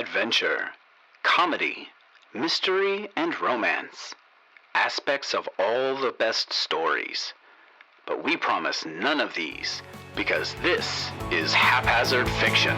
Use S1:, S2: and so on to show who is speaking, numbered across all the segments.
S1: adventure, comedy, mystery, and romance. Aspects of all the best stories. But we promise none of these, because this is haphazard fiction.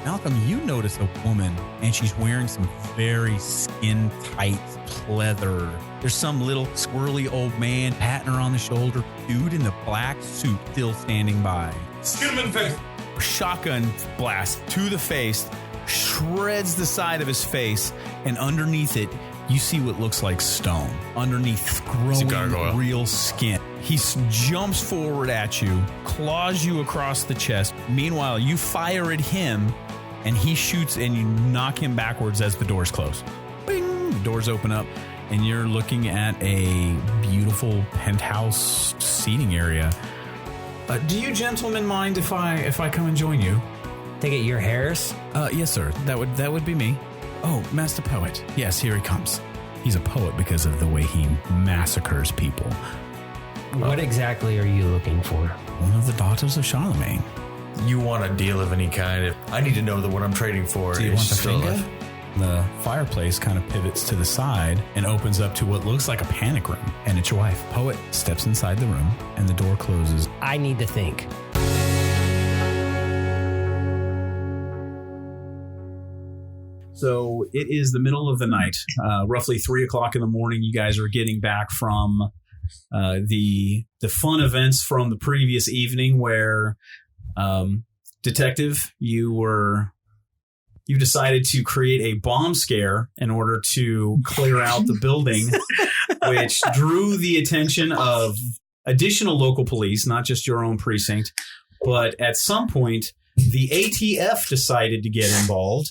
S2: Malcolm, you notice a woman, and she's wearing some very skin-tight pleather. There's some little squirrely old man patting her on the shoulder. Dude in the black suit still standing by.
S3: Shoot him in the face.
S2: Shotgun blast to the face, shreds the side of his face, and underneath it, you see what looks like stone. Underneath, growing real skin. He jumps forward at you, claws you across the chest. Meanwhile, you fire at him, and he shoots, and you knock him backwards as the doors close. Bing! The doors open up, and you're looking at a beautiful penthouse seating area. Do you gentlemen mind if I come and join you?
S4: Take it your Harris?
S2: Yes, sir. That would be me. Oh, Master Poet. Yes, here he comes. He's a poet because of the way he massacres people.
S4: What exactly are you looking for?
S2: One of the daughters of Charlemagne.
S3: You want a deal of any kind? I need to know that what I'm trading for
S2: Do you
S3: is
S2: want the
S3: still
S2: finger?
S3: alive.
S2: The fireplace kind of pivots to the side and opens up to what looks like a panic room. And it's your wife. Poet steps inside the room and the door closes.
S4: I need to think.
S2: So it is the middle of the night, roughly 3 o'clock in the morning. You guys are getting back from the fun events from the previous evening where, Detective, you decided to create a bomb scare in order to clear out the building, which drew the attention of additional local police, not just your own precinct. But at some point, the ATF decided to get involved,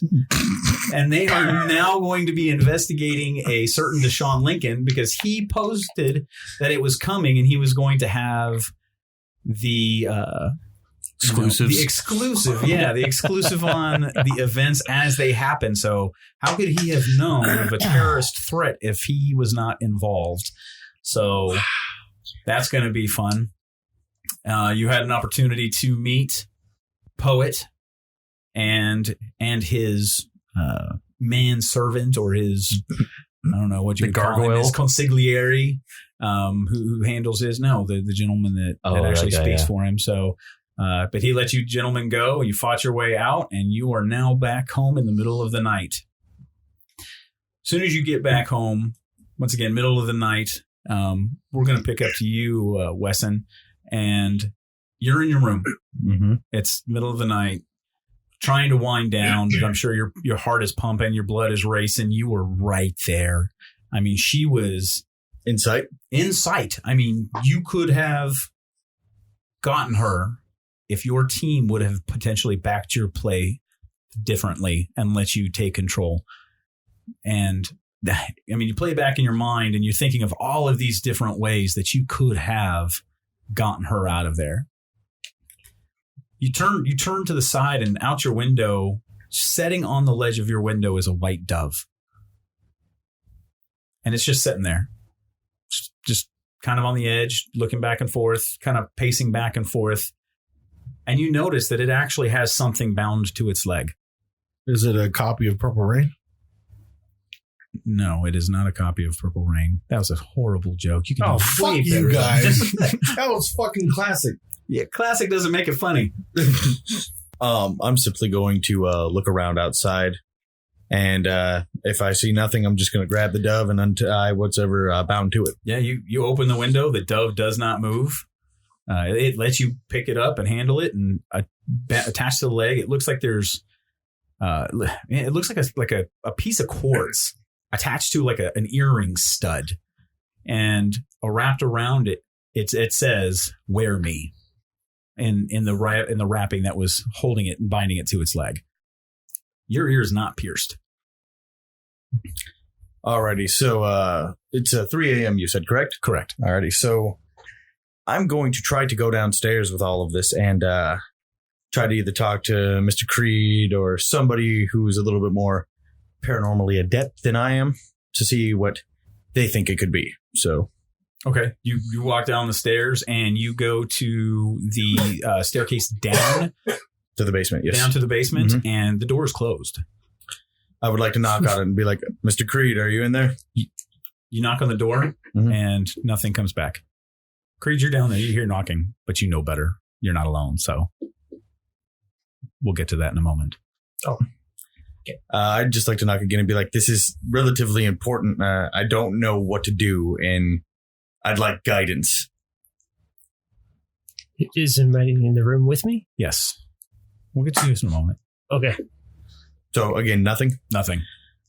S2: and they are now going to be investigating a certain Deshaun Lincoln because he posted that it was coming and he was going to have the
S3: Exclusives.
S2: The exclusive on the events as they happen. So how could he have known of a terrorist threat if he was not involved? So that's going to be fun. You had an opportunity to meet Poet and his manservant, or his, I don't know what you would call him, his consigliere, who handles the gentleman that actually speaks for him. So, but he let you gentlemen go. You fought your way out, and you are now back home in the middle of the night. As soon as you get back home, once again, middle of the night, we're going to pick up to you, Wesson, and you're in your room. Mm-hmm. It's middle of the night, trying to wind down, but I'm sure your heart is pumping, your blood is racing. You were right there. I mean, she was
S3: in sight.
S2: I mean, you could have gotten her if your team would have potentially backed your play differently and let you take control. And I mean, you play back in your mind and you're thinking of all of these different ways that you could have gotten her out of there. You turn to the side, and out your window, setting on the ledge of your window, is a white dove. And it's just sitting there, just kind of on the edge, looking back and forth, kind of pacing back and forth. And you notice that it actually has something bound to its leg.
S5: Is it a copy of Purple Rain?
S2: No, it is not a copy of Purple Rain. That was a horrible joke. You can
S5: fuck you guys. That was fucking classic.
S2: Yeah, classic doesn't make it funny.
S3: I'm simply going to look around outside, and if I see nothing, I'm just going to grab the dove and untie whatever bound to it.
S2: Yeah, you open the window. The dove does not move. It lets you pick it up and handle it and attach to the leg. It looks like there's it looks like a piece of quartz attached to like an earring stud, and wrapped around it. It says "Wear me." In the wrapping that was holding it and binding it to its leg. Your ear is not pierced.
S3: Alrighty, so it's 3 a.m. you said, correct?
S2: Correct.
S3: Alrighty, so I'm going to try to go downstairs with all of this and try to either talk to Mr. Creed or somebody who's a little bit more paranormally adept than I am to see what they think it could be. So
S2: Okay. You walk down the stairs and you go to the staircase down
S3: to the basement, yes.
S2: down to the basement, and the door is closed.
S3: I would like to knock on it and be like, Mr. Creed, are you in there?
S2: You knock on the door and nothing comes back. Creed, you're down there. You hear knocking, but you know better. You're not alone. So we'll get to that in a moment.
S5: Oh.
S3: I'd just like to knock again and be like, this is relatively important. I don't know what to do, and I'd like guidance.
S6: Is anybody in the room with me?
S2: Yes. We'll get to this in a moment.
S6: Okay.
S3: So again, nothing?
S2: Nothing.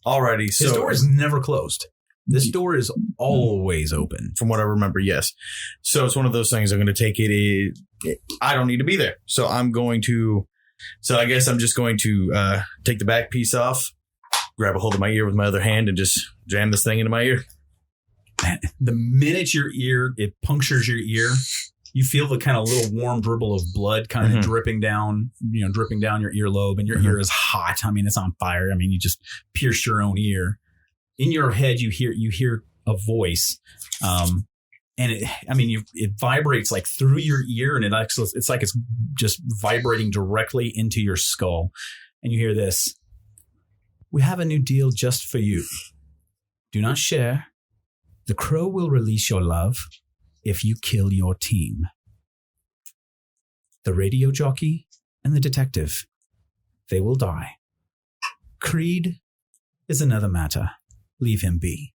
S3: Alrighty.
S2: This
S3: So
S2: door is never closed. This door is always open.
S3: from what I remember, yes. So it's one of those things. I'm going to take it. I don't need to be there. So I'm going to. So I guess I'm just going to take the back piece off, grab a hold of my ear with my other hand, and just jam this thing into my ear.
S2: The minute it punctures your ear, you feel the kind of little warm dribble of blood kind of dripping down your earlobe, and your ear is hot. I mean, it's on fire. I mean, you just pierced your own ear. In your head, you hear a voice, and it vibrates like through your ear, and it's like it's just vibrating directly into your skull, and you hear this: "We have a new deal just for you. Do not share. The crow will release your love if you kill your team. The radio jockey and the detective, they will die. Creed is another matter. Leave him be.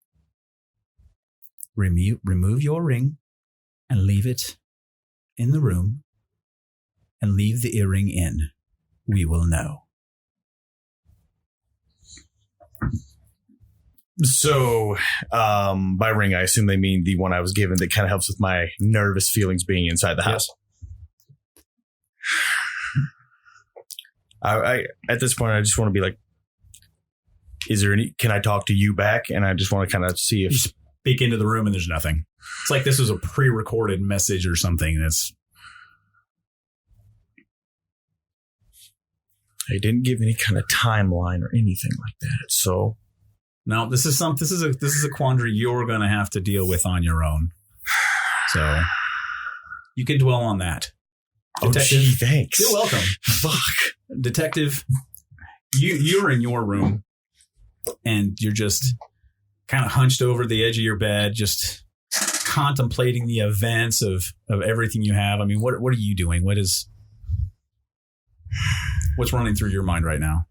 S2: Remove your ring and leave it in the room, and leave the earring in. We will know."
S3: So by ring, I assume they mean the one I was given that kind of helps with my nervous feelings being inside the house. I at this point, I just want to be like, is there any, can I talk to you back? And I just want to kind of see if
S2: You speak into the room and there's nothing. It's like this was a pre-recorded message or something.
S3: I didn't give any kind of timeline or anything like that. So
S2: no, this is a quandary you're going to have to deal with on your own. So you can dwell on that. Detective,
S3: gee, thanks.
S2: You're welcome.
S3: Fuck.
S2: Detective, you're in your room and you're just kind of hunched over the edge of your bed, just contemplating the events of everything you have. I mean, what are you doing? What's running through your mind right now?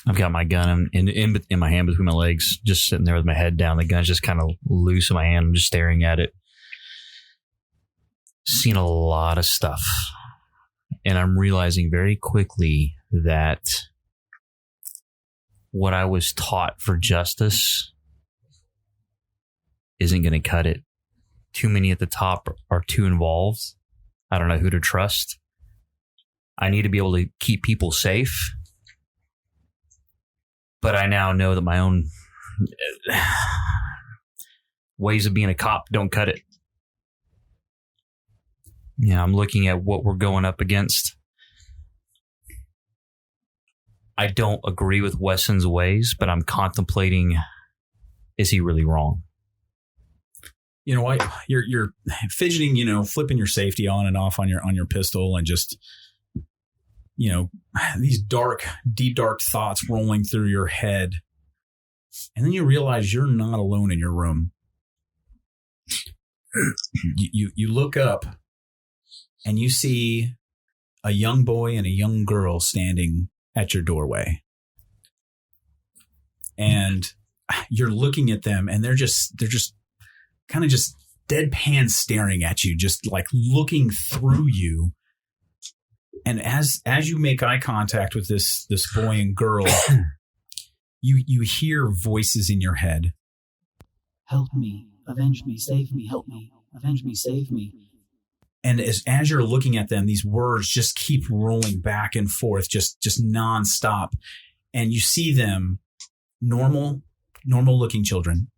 S7: I've got my gun in my hand between my legs, just sitting there with my head down. The gun's just kind of loose in my hand. I'm just staring at it. Seen a lot of stuff. And I'm realizing very quickly that what I was taught for justice isn't going to cut it. Too many at the top are too involved. I don't know who to trust. I need to be able to keep people safe. But I now know that my own ways of being a cop don't cut it. Yeah, I'm looking at what we're going up against. I don't agree with Wesson's ways, but I'm contemplating, is he really wrong?
S2: You know what? You're fidgeting, flipping your safety on and off on your pistol, and just these deep dark thoughts rolling through your head. And then you realize you're not alone in your room. You look up and you see a young boy and a young girl standing at your doorway. And you're looking at them, and they're just kind of just deadpan staring at you, just like looking through you. And as you make eye contact with this boy and girl, you hear voices in your head.
S8: Help me, avenge me, save me, help me, avenge me, save me.
S2: And as you're looking at them, these words just keep rolling back and forth, just nonstop. And you see them, normal looking children,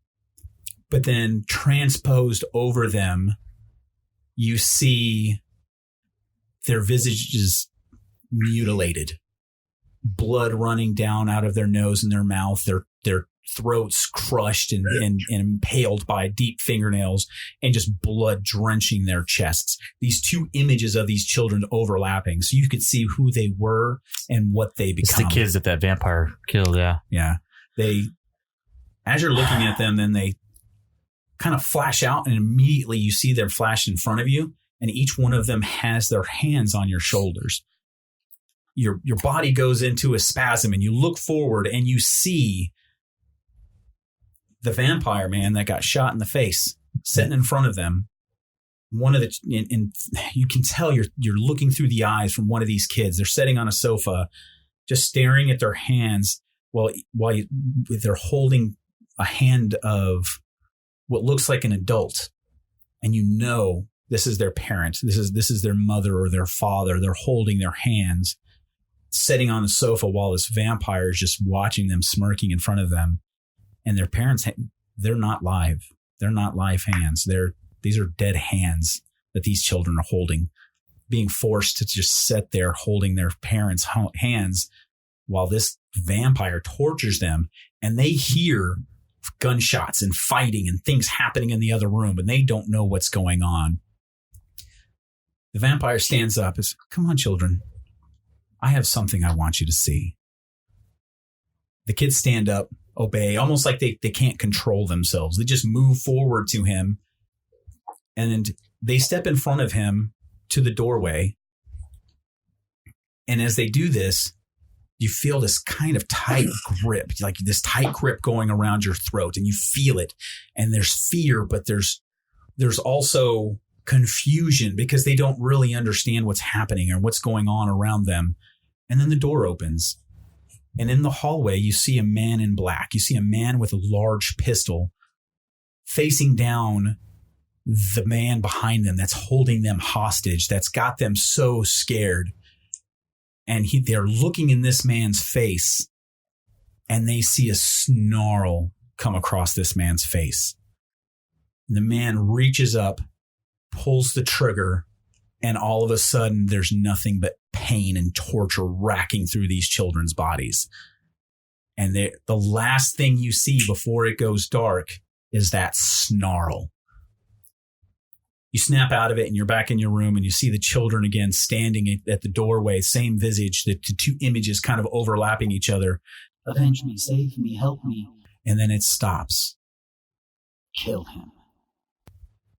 S2: but then transposed over them, you see their visages mutilated, blood running down out of their nose and their mouth. Their throats crushed and impaled by deep fingernails and just blood drenching their chests. These two images of these children overlapping, so you could see who they were and what they become.
S7: It's the kids that vampire killed, yeah.
S2: Yeah. As you're looking at them, then they kind of flash out, and immediately you see them flash in front of you, and each one of them has their hands on your shoulders. Your body goes into a spasm, and you look forward, and you see the vampire man that got shot in the face sitting in front of them. One of the, and you can tell you're looking through the eyes from one of these kids. They're sitting on a sofa, just staring at their hands while they're holding a hand of what looks like an adult, and you know this is their parent. This is their mother or their father. They're holding their hands, sitting on the sofa while this vampire is just watching them, smirking in front of them. And their parents, they're not live. They're not live hands. These are dead hands that these children are holding, being forced to just sit there holding their parents' hands while this vampire tortures them. And they hear gunshots and fighting and things happening in the other room, and they don't know what's going on. The vampire stands up and says, "Come on, children. I have something I want you to see." The kids stand up, obey, almost like they can't control themselves. They just move forward to him, and they step in front of him to the doorway. And as they do this, you feel this kind of tight grip, like this tight grip going around your throat, and you feel it. And there's fear, but there's also confusion because they don't really understand what's happening or what's going on around them. And then the door opens, and in the hallway, you see a man in black. You see a man with a large pistol facing down the man behind them that's holding them hostage, that's got them so scared. And they're looking in this man's face, and they see a snarl come across this man's face. The man reaches up, pulls the trigger, and all of a sudden there's nothing but pain and torture racking through these children's bodies. And the last thing you see before it goes dark is that snarl. You snap out of it, and you're back in your room, and you see the children again standing at the doorway, same visage, the two images kind of overlapping each other.
S8: Avenge me, save me, help me.
S2: And then it stops.
S8: Kill him.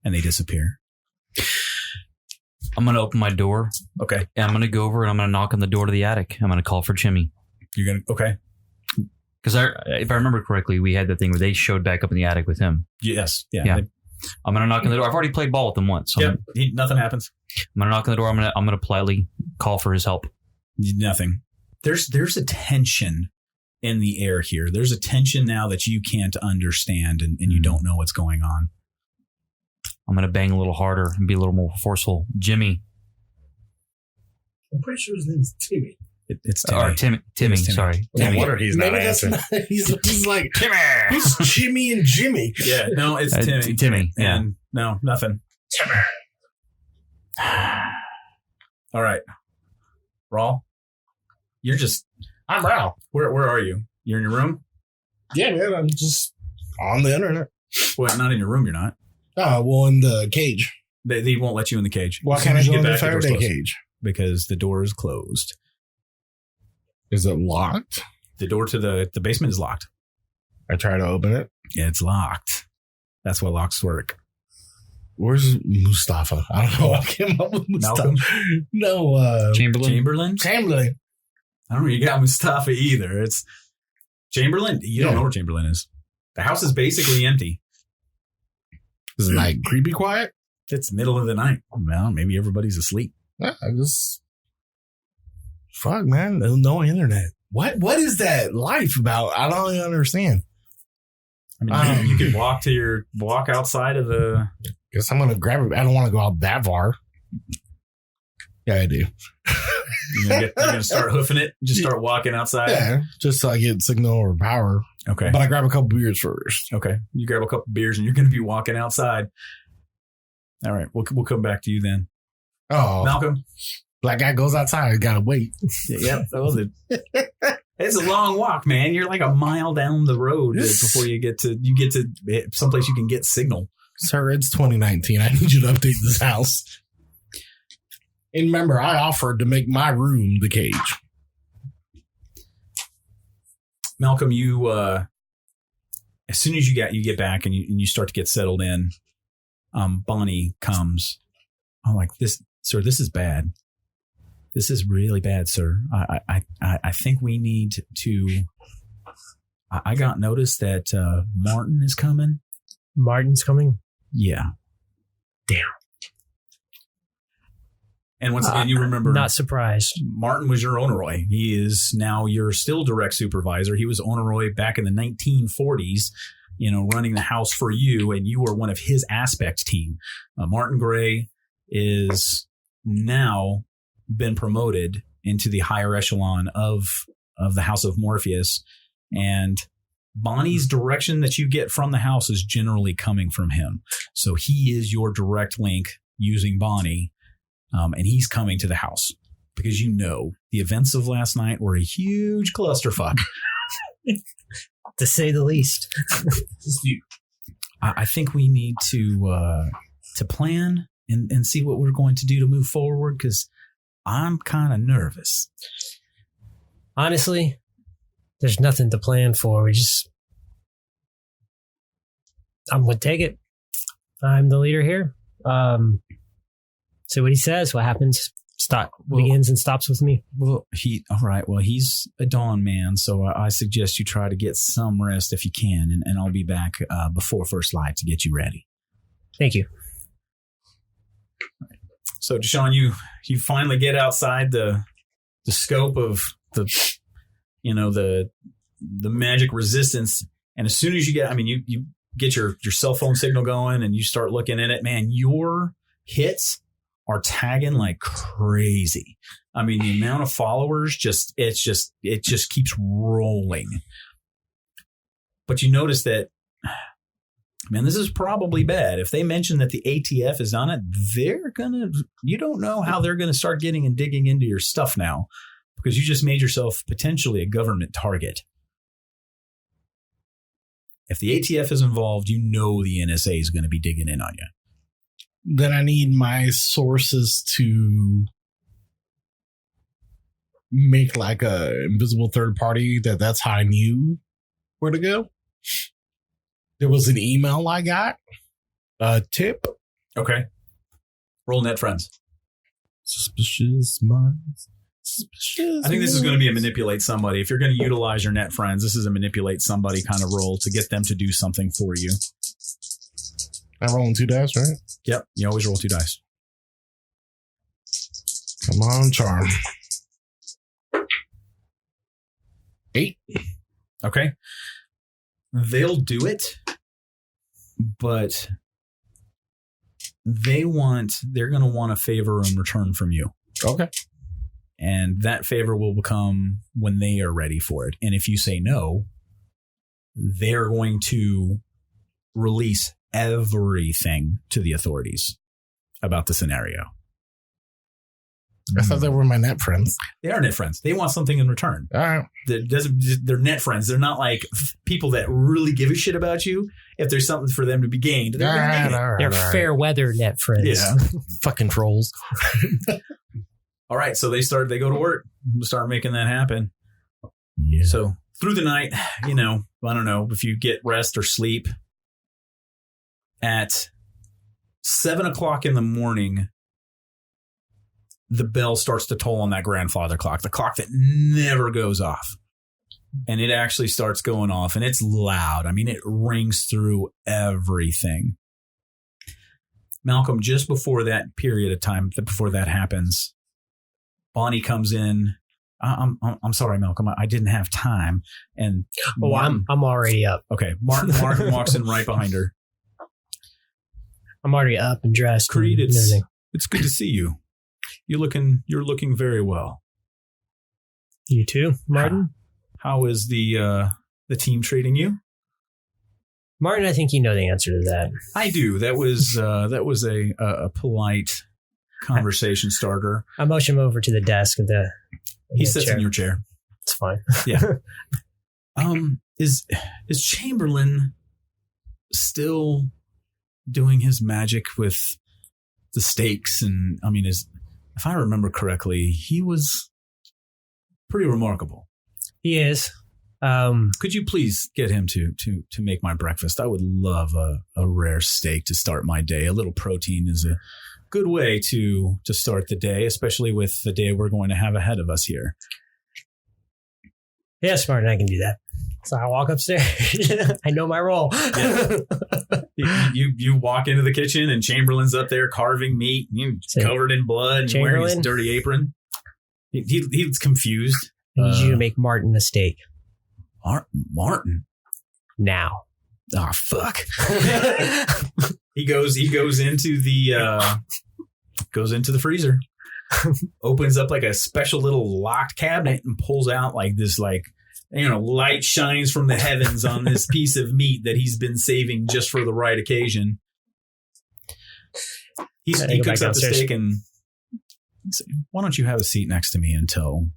S2: And they disappear.
S7: I'm going to open my door.
S2: Okay.
S7: And I'm going to go over and I'm going to knock on the door to the attic. I'm going to call for Jimmy.
S2: You're going to, okay.
S7: Because if I remember correctly, we had the thing where they showed back up in the attic with him.
S2: Yes. Yeah.
S7: I'm going to knock on the door. I've already played ball with them once. So
S2: Nothing happens.
S7: I'm going to knock on the door. I'm going to politely call for his help.
S2: Nothing. There's a tension in the air here. There's a tension now that you can't understand and you don't know what's going on.
S7: I'm going to bang a little harder and be a little more forceful. Jimmy.
S5: I'm pretty sure his name's Timmy.
S2: It's Timmy.
S7: Or Timmy. Sorry.
S3: No
S7: Timmy.
S3: wonder he's not
S5: Maybe that's
S3: answering.
S5: not, he's like,
S7: Timmy.
S5: who's Jimmy and Jimmy?
S2: Yeah, no, it's Timmy.
S7: Timmy, yeah.
S2: And no, nothing.
S5: Timmy.
S2: All right. Rawl,
S5: I'm Raul.
S2: where are you? You're in your room?
S5: Yeah, man, I'm just on the internet.
S2: Well, not in your room, you're not.
S5: Well, in the cage.
S2: They won't let you in the cage.
S5: Why
S2: As soon
S5: can't I
S2: as you
S5: go in
S2: get
S5: the
S2: back, the door's
S5: Faraday
S2: closed.
S5: cage?
S2: Because the door is closed.
S5: Is it locked?
S2: The door to the basement is locked.
S5: I try to open it.
S2: Yeah, it's locked. That's why locks work.
S5: Where's Mustafa? I don't know. I came up with Mustafa.
S2: Malcolm?
S5: No,
S7: Chamberlain.
S5: Chamberlain.
S2: I don't know. You got Mustafa either. It's Chamberlain. You don't know where Chamberlain is. The house is basically empty.
S5: Is it like creepy quiet?
S2: It's middle of the night. Well, maybe everybody's asleep.
S5: Yeah, I just fuck, man. No internet. What is that life about? I don't even understand.
S2: I mean, you could walk outside of the.
S5: Guess I'm gonna grab it. I don't want to go out that far. Yeah, I do.
S2: You're gonna start hoofing it. Just start walking outside.
S5: Yeah, just so I get signal or power.
S2: Okay.
S5: But I grab a couple beers first.
S2: Okay. You grab a couple beers and you're going to be walking outside. All right. We'll come back to you then.
S5: Oh,
S2: Malcolm.
S5: Black guy goes outside. I gotta wait.
S2: Yeah. That was it. It's a long walk, man. You're like a mile down the road before you get to someplace you can get signal.
S5: Sir, it's 2019. I need you to update this house. And remember, I offered to make my room the cage.
S2: Malcolm, you as soon as you get back and you start to get settled in, Bonnie comes. I'm like, sir, this is bad. This is really bad, sir. I think we need to. I got notice that Martin is coming.
S6: Martin's coming?
S2: Yeah.
S6: Damn.
S2: And once again, you remember.
S6: Not surprised.
S2: Martin was your Onoroi. He is now your still direct supervisor. He was Onoroi back in the 1940s, running the house for you, and you were one of his aspect team. Martin Gray is now been promoted into the higher echelon of the House of Morpheus, and Bonnie's direction that you get from the house is generally coming from him. So he is your direct link using Bonnie, and he's coming to the house because the events of last night were a huge clusterfuck.
S6: To say the least.
S2: I think we need to plan and see what we're going to do to move forward, because I'm kind of nervous.
S6: Honestly, there's nothing to plan for. I'm going to take it. I'm the leader here. See what he says. What happens begins and stops with me.
S2: Well, all right. Well, he's a dawn man, so I suggest you try to get some rest if you can, and I'll be back before first light to get you ready.
S6: Thank you.
S2: So, Deshaun, you finally get outside the scope of the magic resistance, and as soon as you get your cell phone signal going and you start looking at it, man, your hits are tagging like crazy. I mean, the amount of followers it just keeps rolling. But you notice that, man, this is probably bad. If they mention that the ATF is on it, you don't know how they're going to start getting and digging into your stuff now, because you just made yourself potentially a government target. If the ATF is involved, the NSA is going to be digging in on you.
S5: Then I need my sources to make like a invisible third party that's how I knew where to go. There was an email I got, a tip.
S2: Okay. Roll net friends.
S5: Suspicious minds. Suspicious.
S2: I think this is going to be a manipulate somebody. If you're going to utilize your net friends, this is a manipulate somebody kind of role to get them to do something for you.
S5: I'm rolling 2 dice, right?
S2: Yep. You always roll 2 dice.
S5: Come on, charm. 8.
S2: Okay. They'll do it, but they're going to want a favor in return from you.
S5: Okay.
S2: And that favor will become when they are ready for it. And if you say no, they're going to release everything to the authorities about the scenario.
S5: I thought they were my net friends.
S2: They are net friends. They want something in return.
S5: All right.
S2: They're net friends. They're not like people that really give a shit about you. If there's something for them to be gained,
S6: they're fair weather net friends.
S2: Yeah.
S6: Fucking trolls.
S2: All right. So they go to work, start making that happen.
S5: Yeah.
S2: So through the night, I don't know if you get rest or sleep. At 7:00 in the morning, the bell starts to toll on that grandfather clock, the clock that never goes off. And it actually starts going off, and it's loud. I mean, it rings through everything. Malcolm, just before that period of time, before that happens, Bonnie comes in. I'm sorry, Malcolm. I didn't have time. And
S6: I'm already up.
S2: Okay, Martin walks in right behind her.
S6: I'm already up and dressed.
S2: Creed,
S6: and everything.
S2: It's good to see you. You're looking very well.
S6: You too, Martin.
S2: How is the team treating you?
S6: Martin, I think you know the answer to that.
S2: I do. That was a polite conversation starter.
S6: I motion him over to the desk of the.
S2: He sits in your chair.
S6: It's fine.
S2: Yeah. Is Chamberlain still doing his magic with the stakes? And I mean, if I remember correctly, he was pretty remarkable.
S6: He is.
S2: Could you please get him to make my breakfast? I would love a rare steak to start my day. A little protein is a good way to start the day, especially with the day we're going to have ahead of us here.
S6: Yeah, Spartan, I can do that. So I walk upstairs. I know my role.
S2: Yeah. You walk into the kitchen and Chamberlain's up there carving meat, covered in blood, and wearing his dirty apron. He's confused.
S6: I need you to make Martin a steak.
S2: Martin?
S6: Now.
S2: Oh, fuck. He goes into the freezer, opens up like a special little locked cabinet and pulls out like this light shines from the heavens on this piece of meat that he's been saving just for the right occasion. He cooks up the steak and why don't you have a seat next to me until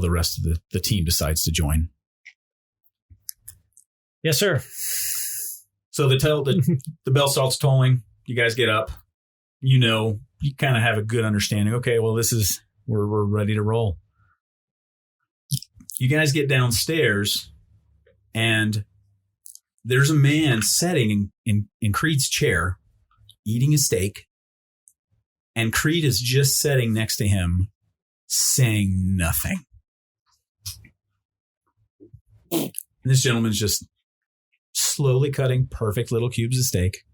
S2: the rest of the team decides to join.
S6: Yes, sir.
S2: So the bell starts tolling. You guys get up. You kind of have a good understanding. Okay, well, we're ready to roll. You guys get downstairs, and there's a man sitting in Creed's chair, eating a steak, and Creed is just sitting next to him, saying nothing. And this gentleman's just slowly cutting perfect little cubes of steak.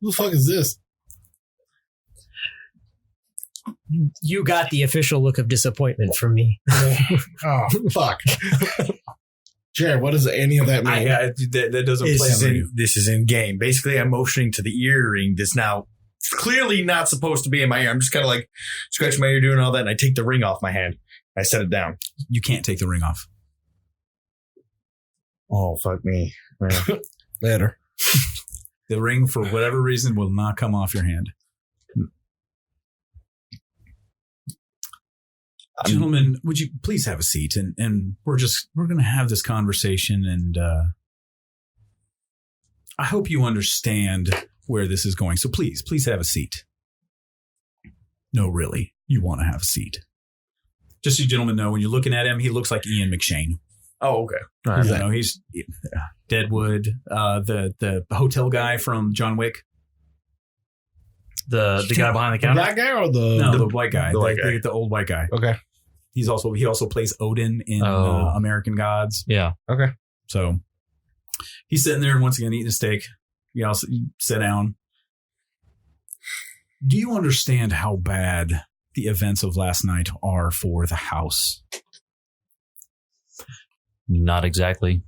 S5: Who the fuck is this?
S6: You got the official look of disappointment from me.
S5: Oh, fuck. Jared, what does any of that mean?
S2: That doesn't play.
S3: This is in game. Basically, I'm motioning to the earring that's now clearly not supposed to be in my ear. I'm just kind of like scratching my ear, doing all that, and I take the ring off my hand. I set it down.
S2: You can't take the ring off.
S3: Oh, fuck me.
S5: Later.
S2: The ring, for whatever reason, will not come off your hand. Gentlemen, would you please have a seat? And we're going to have this conversation, and I hope you understand where this is going. So please have a seat. No, really, you want to have a seat. Just so you gentlemen know, when you're looking at him, he looks like Ian McShane.
S3: Oh, okay.
S2: He's Deadwood, the hotel guy from John Wick.
S7: The guy behind the counter?
S5: The black guy or
S2: the white guy?
S3: The white guy.
S2: The old white guy.
S5: Okay.
S2: He also plays Odin in American Gods.
S7: Yeah.
S5: Okay.
S2: So he's sitting there and once again eating a steak. You also sit down. Do you understand how bad the events of last night are for the house?
S7: Not exactly.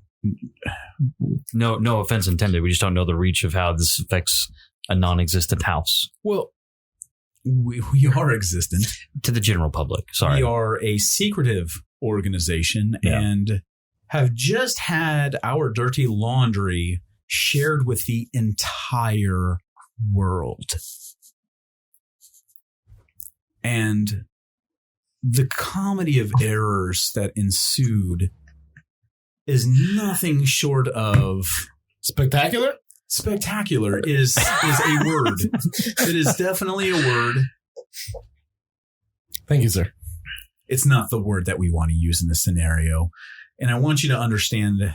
S7: No offense intended. We just don't know the reach of how this affects a non-existent house.
S2: Well, we are existent.
S7: To the general public. Sorry.
S2: We are a secretive organization and have just had our dirty laundry shared with the entire world. And the comedy of errors that ensued is nothing short of
S5: spectacular.
S2: Spectacular is a word. It is definitely a word.
S5: Thank you, sir.
S2: It's not the word that we want to use in this scenario. And I want you to understand,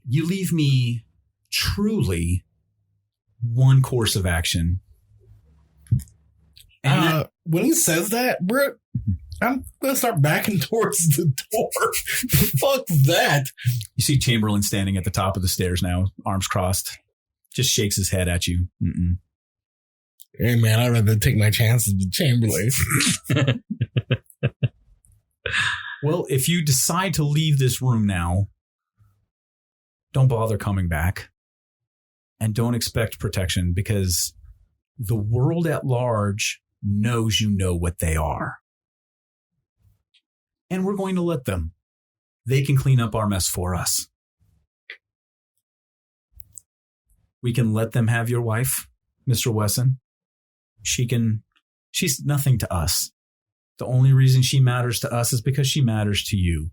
S2: you leave me truly one course of action. And
S5: when he says that, bro, I'm going to start backing towards the door. Fuck that.
S2: You see Chamberlain standing at the top of the stairs now, arms crossed. Just shakes his head at you. Mm-mm.
S5: Hey, man, I'd rather take my chances with Chamberlain.
S2: Well, if you decide to leave this room now, don't bother coming back. And don't expect protection because the world at large knows you know what they are. And we're going to let them. They can clean up our mess for us. We can let them have your wife, Mr. Wesson. She's nothing to us. The only reason she matters to us is because she matters to you.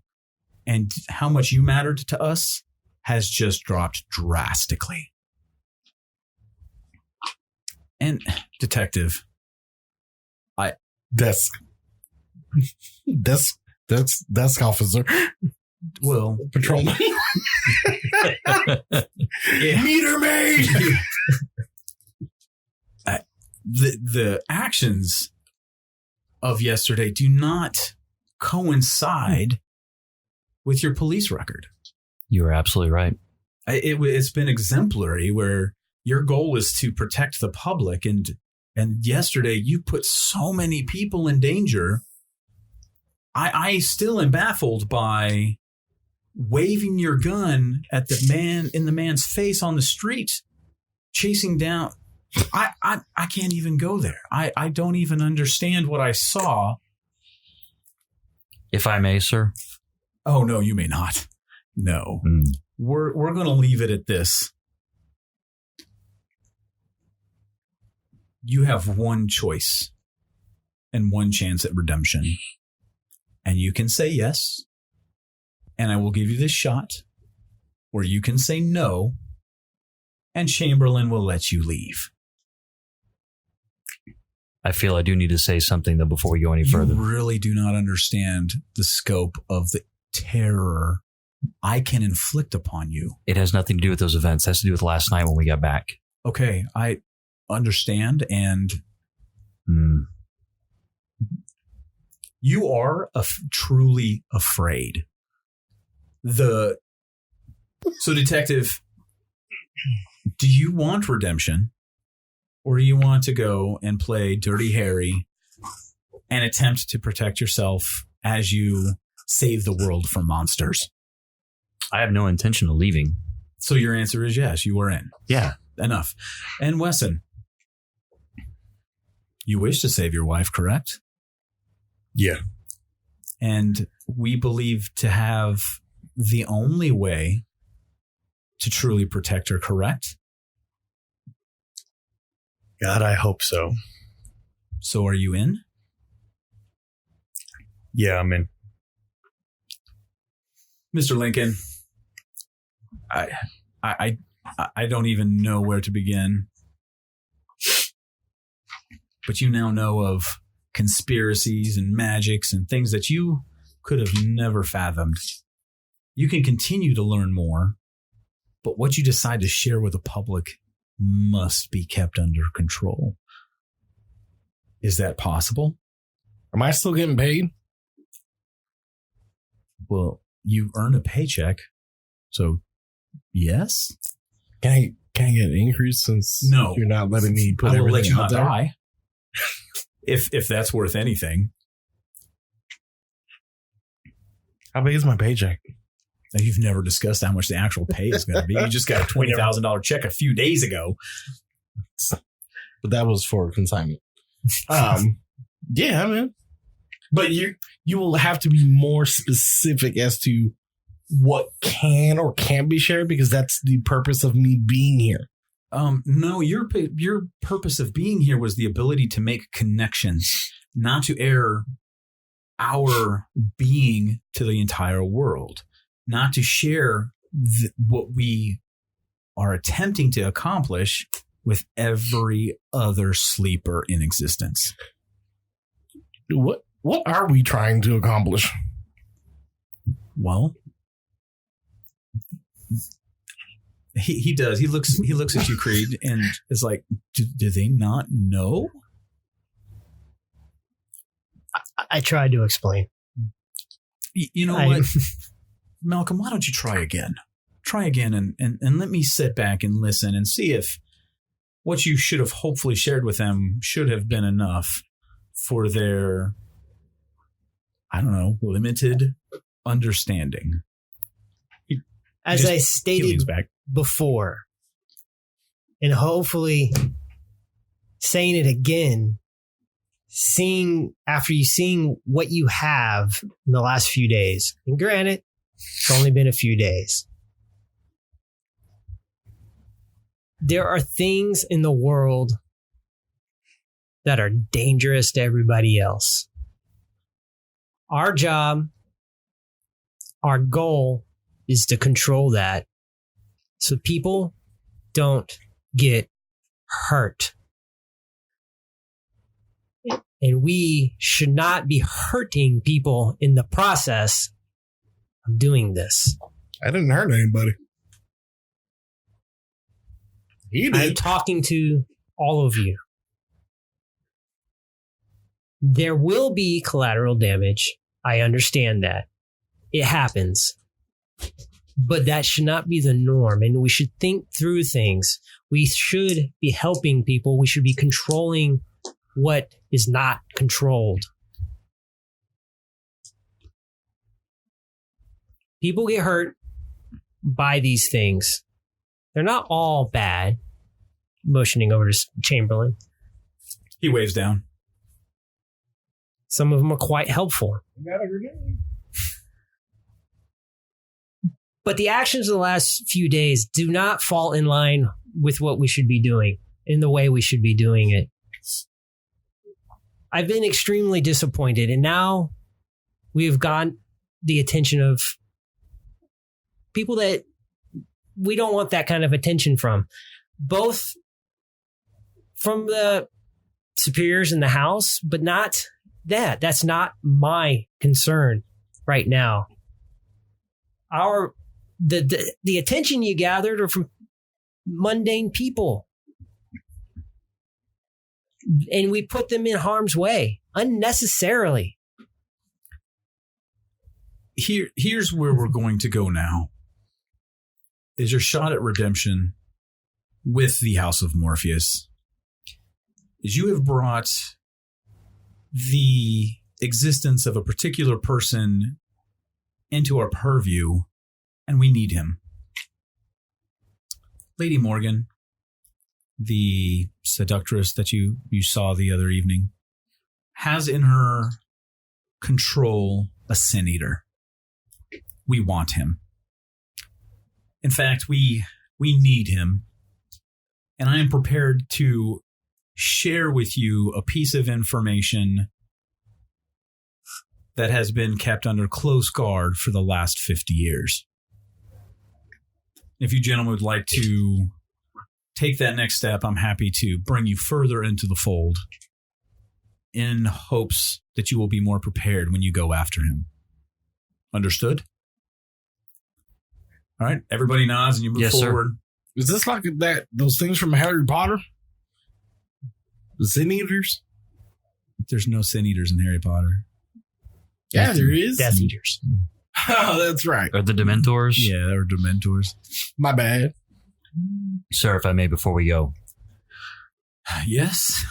S2: And how much you mattered to us has just dropped drastically. And Detective,
S5: Desk officer.
S2: Well,
S5: Patrolman. Meter maid.
S2: The actions of yesterday do not coincide with your police record.
S7: You are absolutely right.
S2: It's been exemplary where your goal is to protect the public, and yesterday you put so many people in danger. I still am baffled by waving your gun at the man's face on the street, chasing down. I can't even go there. I don't even understand what I saw.
S7: If I may, sir.
S2: Oh, no, you may not. No. We're going to leave it at this. You have one choice and one chance at redemption. And you can say yes, and I will give you this shot, or you can say no, and Chamberlain will let you leave.
S7: I feel I do need to say something, though, before we go any further.
S2: You really do not understand the scope of the terror I can inflict upon you.
S7: It has nothing to do with those events. It has to do with last night when we got back.
S2: Okay, I understand, and you are truly afraid. So, Detective, do you want redemption, or do you want to go and play Dirty Harry and attempt to protect yourself as you save the world from monsters?
S7: I have no intention of leaving.
S2: So your answer is yes, you are in.
S7: Yeah.
S2: Enough. And Wesson, you wish to save your wife, correct?
S5: Yeah.
S2: And we believe to have the only way to truly protect her, correct?
S3: God, I hope so.
S2: So are you in?
S3: Yeah, I'm in.
S2: Mr. Lincoln, I don't even know where to begin. But you now know of conspiracies and magics and things that you could have never fathomed. You can continue to learn more, but what you decide to share with the public must be kept under control. Is that possible?
S5: Am I still getting paid?
S2: Well, you earn a paycheck, so yes.
S5: Can I get an increase since
S2: No.
S5: you're not letting me put
S2: I will
S5: everything
S2: let you
S5: out
S2: not
S5: there?
S2: die. If that's worth anything.
S5: How big is my paycheck?
S2: Now, you've never discussed how much the actual pay is going to be. You just got a $20,000 check a few days ago.
S5: But that was for consignment. Yeah, man. But you will have to be more specific as to what can or can't be shared, because that's the purpose of me being here.
S2: No, your purpose of being here was the ability to make connections, not to air our being to the entire world, not to share what we are attempting to accomplish with every other sleeper in existence.
S5: What are we trying to accomplish?
S2: Well, he does. He looks at you, Creed, and is like, do they not know?
S6: I tried to explain.
S2: You know what, Malcolm? Why don't you try again? Try again, and let me sit back and listen and see if what you should have hopefully shared with them should have been enough for their, I don't know, limited understanding.
S6: As I stated before, and hopefully saying it again, after seeing what you have in the last few days, and granted, it's only been a few days, there are things in the world that are dangerous to everybody else. Our job, our goal is to control that so people don't get hurt. And we should not be hurting people in the process of doing this.
S5: I didn't hurt anybody. He
S6: I'm
S5: did.
S6: talking to all of you. There will be collateral damage. I understand that. It happens. But that should not be the norm. And we should think through things. We should be helping people. We should be controlling what is not controlled. People get hurt by these things. They're not all bad. Motioning over to Chamberlain.
S2: He waves down.
S6: Some of them are quite helpful. But the actions of the last few days do not fall in line with what we should be doing, in the way we should be doing it. I've been extremely disappointed, and now we've got the attention of people that we don't want that kind of attention from. Both from the superiors in the house, but not that. That's not my concern right now. The attention you gathered are from mundane people. And we put them in harm's way unnecessarily.
S2: Here's where we're going to go now. Is your shot at redemption with the House of Morpheus. Is you have brought the existence of a particular person into our purview, and we need him. Lady Morgan, the seductress that you saw the other evening, has in her control a sin eater. We want him. In fact, we need him. And I am prepared to share with you a piece of information that has been kept under close guard for the last 50 years. If you gentlemen would like to take that next step, I'm happy to bring you further into the fold in hopes that you will be more prepared when you go after him. Understood? All right. Everybody nods and you move forward.
S5: Sir. Is this like those things from Harry Potter? The sin eaters?
S2: There's no sin eaters in Harry Potter.
S5: Yeah, there is.
S6: Death eaters.
S5: Oh, that's right.
S7: Are the Dementors?
S2: Yeah, they were Dementors.
S5: My bad.
S7: Sir, if I may, before we go.
S2: Yes?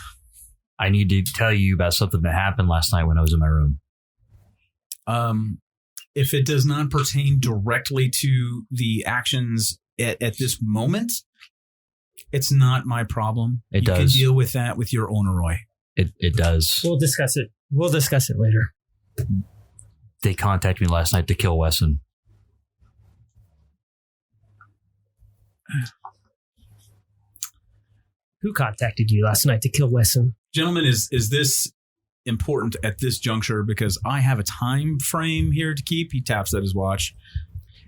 S7: I need to tell you about something that happened last night when I was in my room.
S2: If it does not pertain directly to the actions at this moment, it's not my problem.
S7: It does.
S2: You can deal with that with your owner, Roy.
S7: It does.
S6: We'll discuss it. We'll discuss it later.
S7: They contacted me last night to kill Wesson.
S6: Who contacted you last night to kill Wesson?
S2: Gentlemen, is this important at this juncture? Because I have a time frame here to keep. He taps at his watch,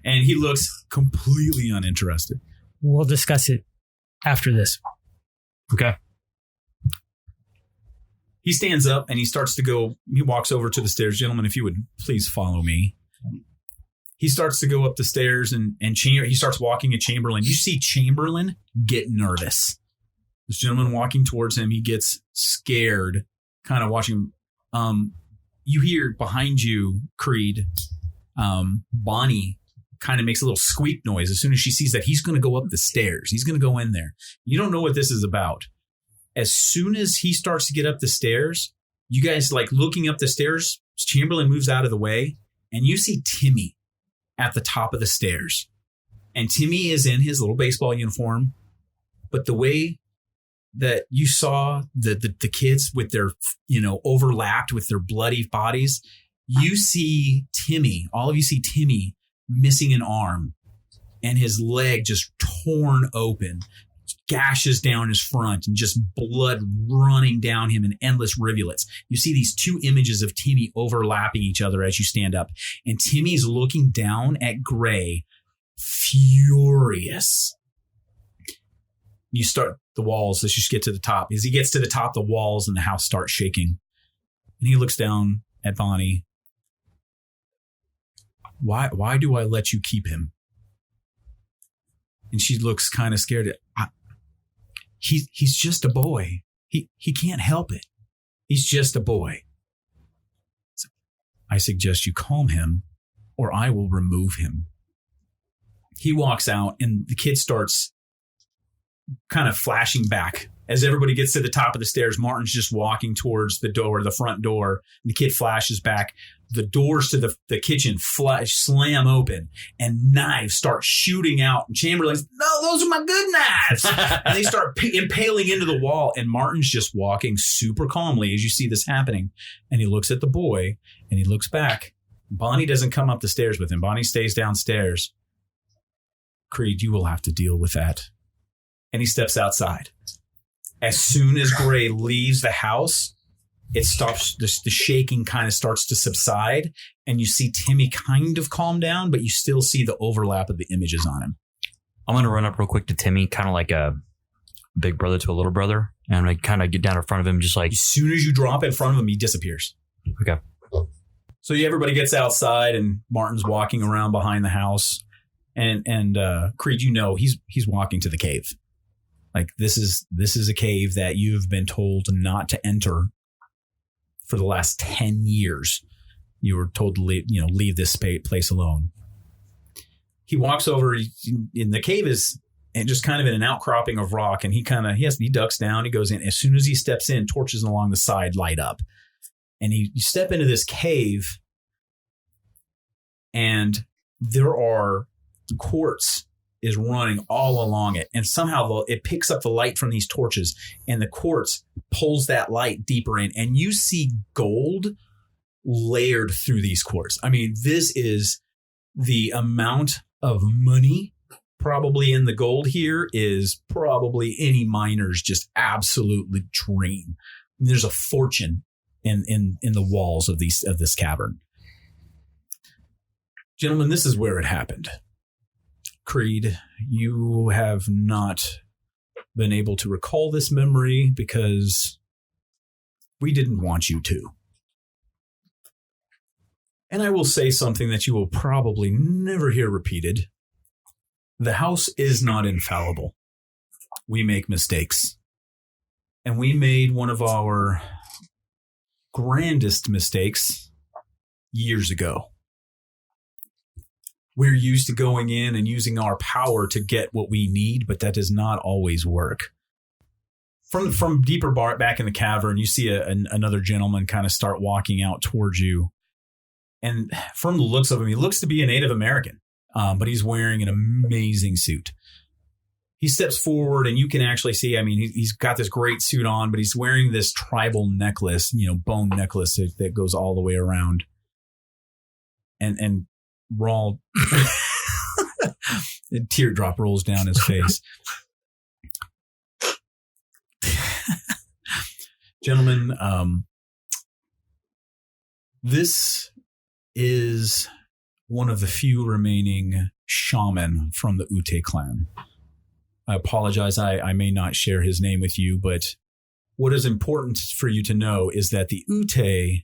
S2: and he looks completely uninterested.
S6: We'll discuss it after this.
S7: Okay.
S2: He stands up and he starts to go. He walks over to the stairs. Gentlemen, if you would please follow me. He starts to go up the stairs and he starts walking at Chamberlain. You see Chamberlain get nervous. This gentleman walking towards him, he gets scared, kind of watching. You hear behind you, Creed, Bonnie kind of makes a little squeak noise as soon as she sees that he's going to go up the stairs. He's going to go in there. You don't know what this is about. As soon as he starts to get up the stairs, you guys like looking up the stairs, Chamberlain moves out of the way, and you see Timmy at the top of the stairs. And Timmy is in his little baseball uniform, but the way that you saw the kids with their, overlapped with their bloody bodies, you see Timmy, all of you see Timmy missing an arm and his leg just torn open. gashes down his front and just blood running down him in endless rivulets. You see these two images of Timmy overlapping each other as you stand up. And Timmy's looking down at Gray, furious. You start the walls. Let's just get to the top. As he gets to the top, the walls and the house start shaking. And he looks down at Bonnie. Why do I let you keep him? And she looks kind of scared. He's just a boy. He can't help it. He's just a boy. So I suggest you calm him, or I will remove him. He walks out, and the kid starts kind of flashing back. As everybody gets to the top of the stairs, Martin's just walking towards the door, the front door. And the kid flashes back. The doors to the kitchen slam open, and knives start shooting out. And Chamberlain's, no, those are my good knives. And they start impaling into the wall. And Martin's just walking super calmly as you see this happening. And he looks at the boy, and he looks back. Bonnie doesn't come up the stairs with him. Bonnie stays downstairs. Creed, you will have to deal with that. And he steps outside. As soon as Gray leaves the house, it stops. The shaking kind of starts to subside, and you see Timmy kind of calm down, but you still see the overlap of the images on him.
S7: I'm going to run up real quick to Timmy, kind of like a big brother to a little brother, and I'm going to kind of get down in front of him, just like...
S2: As soon as you drop in front of him, he disappears.
S7: Okay.
S2: So everybody gets outside, and Martin's walking around behind the house, and Creed, you know, he's walking to the cave. Like, this is a cave that you've been told not to enter for the last 10 years. You were told to leave this place alone. He walks over, in the cave is and just kind of in an outcropping of rock, and he ducks down, he goes in. As soon as he steps in, torches along the side light up. And you step into this cave, and there are quartz is running all along it, and somehow it picks up the light from these torches, and the quartz pulls that light deeper in, and you see gold layered through these quartz. I mean, this is the amount of money probably in the gold here is probably any miner's just absolutely dream. There's a fortune in the walls of this cavern. Gentlemen, this is where it happened. Creed, you have not been able to recall this memory because we didn't want you to. And I will say something that you will probably never hear repeated. The house is not infallible. We make mistakes. And we made one of our grandest mistakes years ago. We're used to going in and using our power to get what we need, but that does not always work. From deeper back in the cavern, you see another gentleman kind of start walking out towards you. And from the looks of him, he looks to be a Native American, but he's wearing an amazing suit. He steps forward, and you can actually see, I mean, he's got this great suit on, but he's wearing this tribal necklace, bone necklace that goes all the way around. And Rawl, a teardrop rolls down his face. Gentlemen, this is one of the few remaining shaman from the Ute clan. I apologize, I may not share his name with you, but what is important for you to know is that the Ute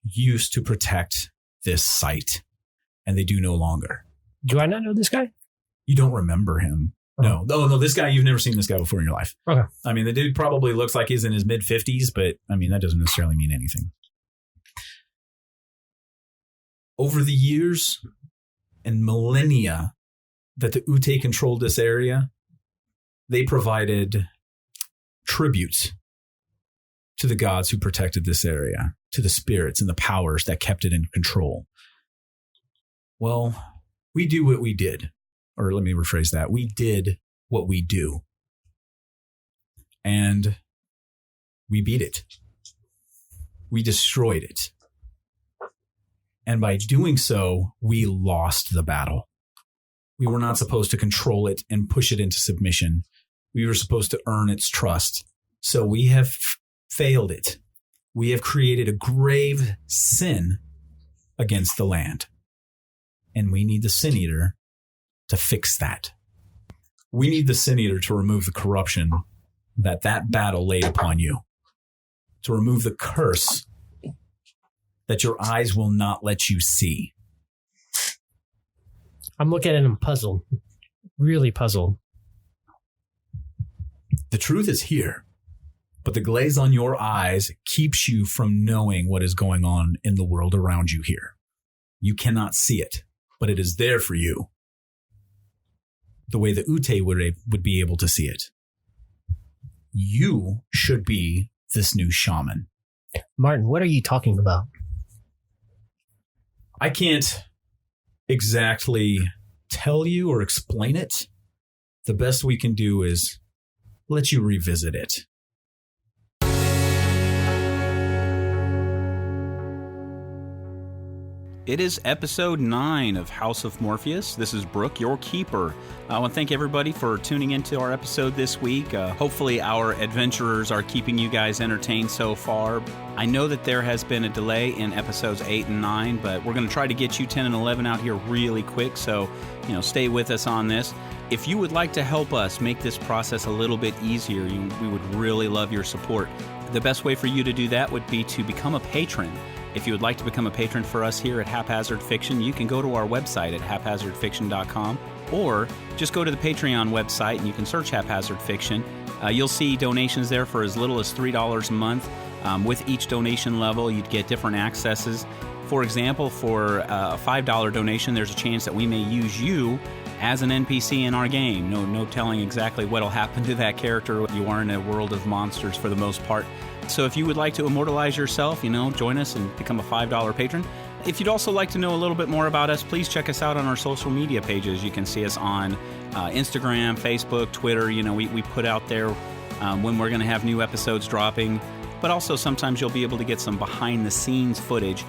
S2: used to protect this site, and they do no longer.
S6: Do I not know this guy?
S2: You don't remember him. No, this guy, you've never seen this guy before in your life.
S6: Okay.
S2: I mean, the dude probably looks like he's in his mid-50s, but I mean, that doesn't necessarily mean anything. Over the years and millennia that the Ute controlled this area, they provided tributes to the gods who protected this area, to the spirits and the powers that kept it in control. Well, we do what we did. Or let me rephrase that. We did what we do. And we beat it. We destroyed it. And by doing so, we lost the battle. We were not supposed to control it and push it into submission. We were supposed to earn its trust. So we have failed it. We have created a grave sin against the land. And we need the Sin Eater to fix that. We need the Sin Eater to remove the corruption that battle laid upon you. To remove the curse that your eyes will not let you see.
S6: I'm looking at him puzzled. Really puzzled.
S2: The truth is here, but the glaze on your eyes keeps you from knowing what is going on in the world around you here. You cannot see it, but it is there for you. The way the Ute would be able to see it. You should be this new shaman.
S6: Martin, what are you talking about?
S2: I can't exactly tell you or explain it. The best we can do is let you revisit it.
S1: It is episode 9 of House of Morpheus. This is Brooke, your keeper. I want to thank everybody for tuning into our episode this week. Hopefully our adventurers are keeping you guys entertained so far. I know that there has been a delay in episodes 8 and 9, but we're going to try to get you 10 and 11 out here really quick, so stay with us on this. If you would like to help us make this process a little bit easier, we would really love your support. The best way for you to do that would be to become a patron. If you would like to become a patron for us here at Haphazard Fiction, you can go to our website at haphazardfiction.com, or just go to the Patreon website and you can search Haphazard Fiction. You'll see donations there for as little as $3 a month. With each donation level, you'd get different accesses. For example, for a $5 donation, there's a chance that we may use you as an NPC in our game. No telling exactly what'll happen to that character. You are in a world of monsters for the most part. So if you would like to immortalize yourself, join us and become a $5 patron. If you'd also like to know a little bit more about us, please check us out on our social media pages. You can see us on Instagram, Facebook, Twitter. We put out there when we're going to have new episodes dropping. But also sometimes you'll be able to get some behind-the-scenes footage.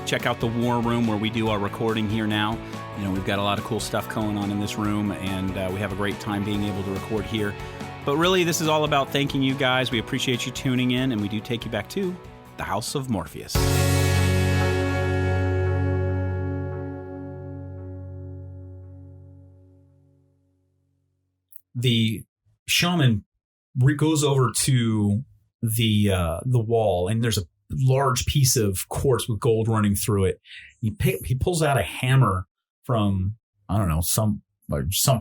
S1: Check out the War Room where we do our recording here now. We've got a lot of cool stuff going on in this room, and we have a great time being able to record here. But really, this is all about thanking you guys. We appreciate you tuning in, and we do take you back to the House of Morpheus.
S2: The shaman goes over to the wall, and there's a large piece of quartz with gold running through it. He pulls out a hammer from, I don't know, some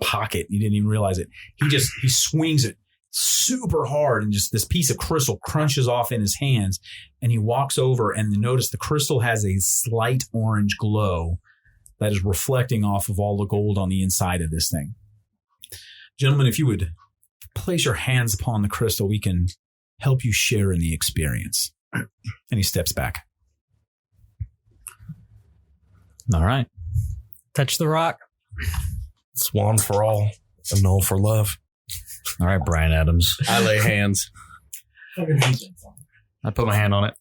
S2: pocket. He didn't even realize it. He swings it super hard, and just this piece of crystal crunches off in his hands, and he walks over, and notice the crystal has a slight orange glow that is reflecting off of all the gold on the inside of this thing. Gentlemen, if you would place your hands upon the crystal, we can help you share in the experience. And he steps back.
S7: All right.
S6: Touch the rock.
S5: Swan for all, a null for love.
S7: All right, Brian Adams.
S3: I lay hands.
S7: I put my hand on it.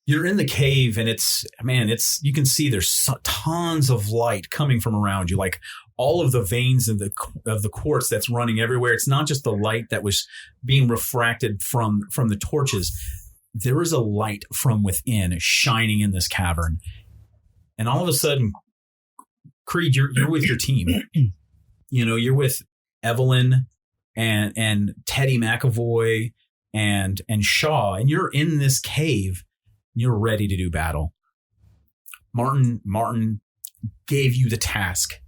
S2: You're in the cave, and you can see there's tons of light coming from around you, like all of the veins of the quartz that's running everywhere. It's not just the light that was being refracted from the torches. There is a light from within shining in this cavern. And all of a sudden, Creed, you're with your team. You're with Evelyn and Teddy McAvoy and Shaw, and you're in this cave. You're ready to do battle. Martin gave you the task.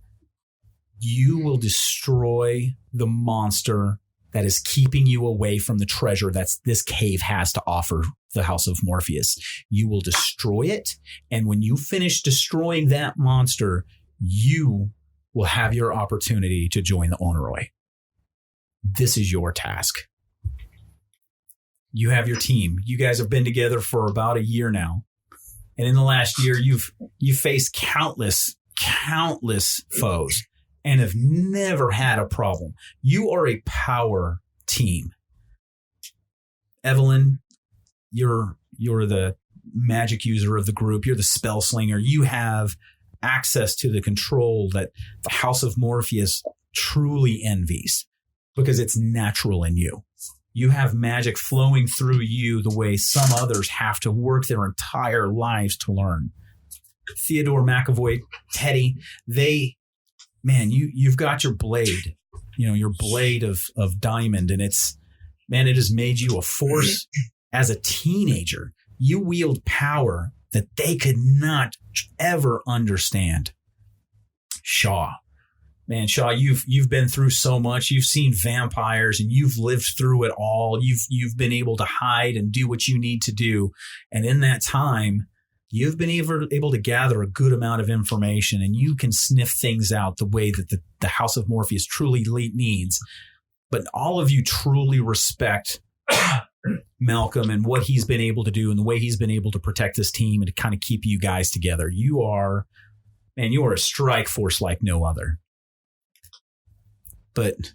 S2: You will destroy the monster that is keeping you away from the treasure that this cave has to offer the House of Morpheus. You will destroy it, and when you finish destroying that monster, you will have your opportunity to join the Onoroi. This is your task. You have your team. You guys have been together for about a year now. And in the last year, you've faced countless foes and have never had a problem. You are a power team. Evelyn, you're the magic user of the group. You're the spell slinger. You have access to the control that the House of Morpheus truly envies. because it's natural in you. You have magic flowing through you the way some others have to work their entire lives to learn. Theodore McAvoy, Teddy, you've got your blade, your blade of diamond, and it has made you a force. As a teenager, you wield power that they could not ever understand. Shaw, you've been through so much. You've seen vampires and you've lived through it all. You've been able to hide and do what you need to do. And in that time, you've been able to gather a good amount of information, and you can sniff things out the way that the House of Morpheus truly needs. But all of you truly respect Malcolm and what he's been able to do and the way he's been able to protect this team and to kind of keep you guys together. You are a strike force like no other. But,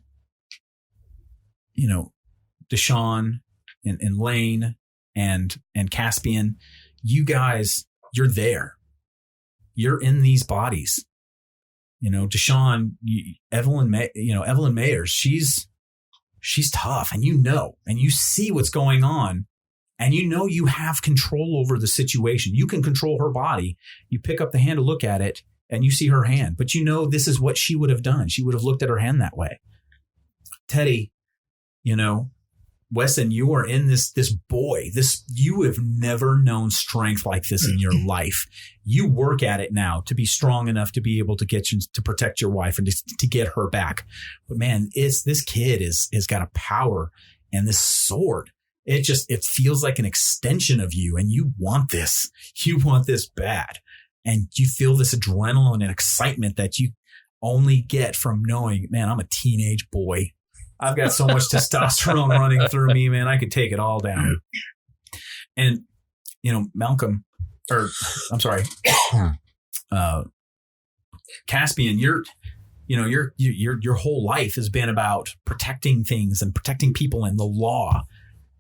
S2: Deshaun and Lane and Caspian, you guys, you're there. You're in these bodies. Deshaun, Evelyn Mayers, she's tough, and and you see what's going on, and you have control over the situation. You can control her body. You pick up the hand to look at it, and you see her hand, but this is what she would have done. She would have looked at her hand that way. Teddy, Wesson, you are in this boy. You have never known strength like this in your life. You work at it now to be strong enough to be able to get you to protect your wife and to get her back. But man, this kid has got a power, and this sword. It feels like an extension of you, and you want this. You want this bad, and you feel this adrenaline and excitement that you only get from knowing, man, I'm a teenage boy. I've got so much testosterone running through me, man. I could take it all down. And, Malcolm, Caspian, your whole life has been about protecting things and protecting people and the law.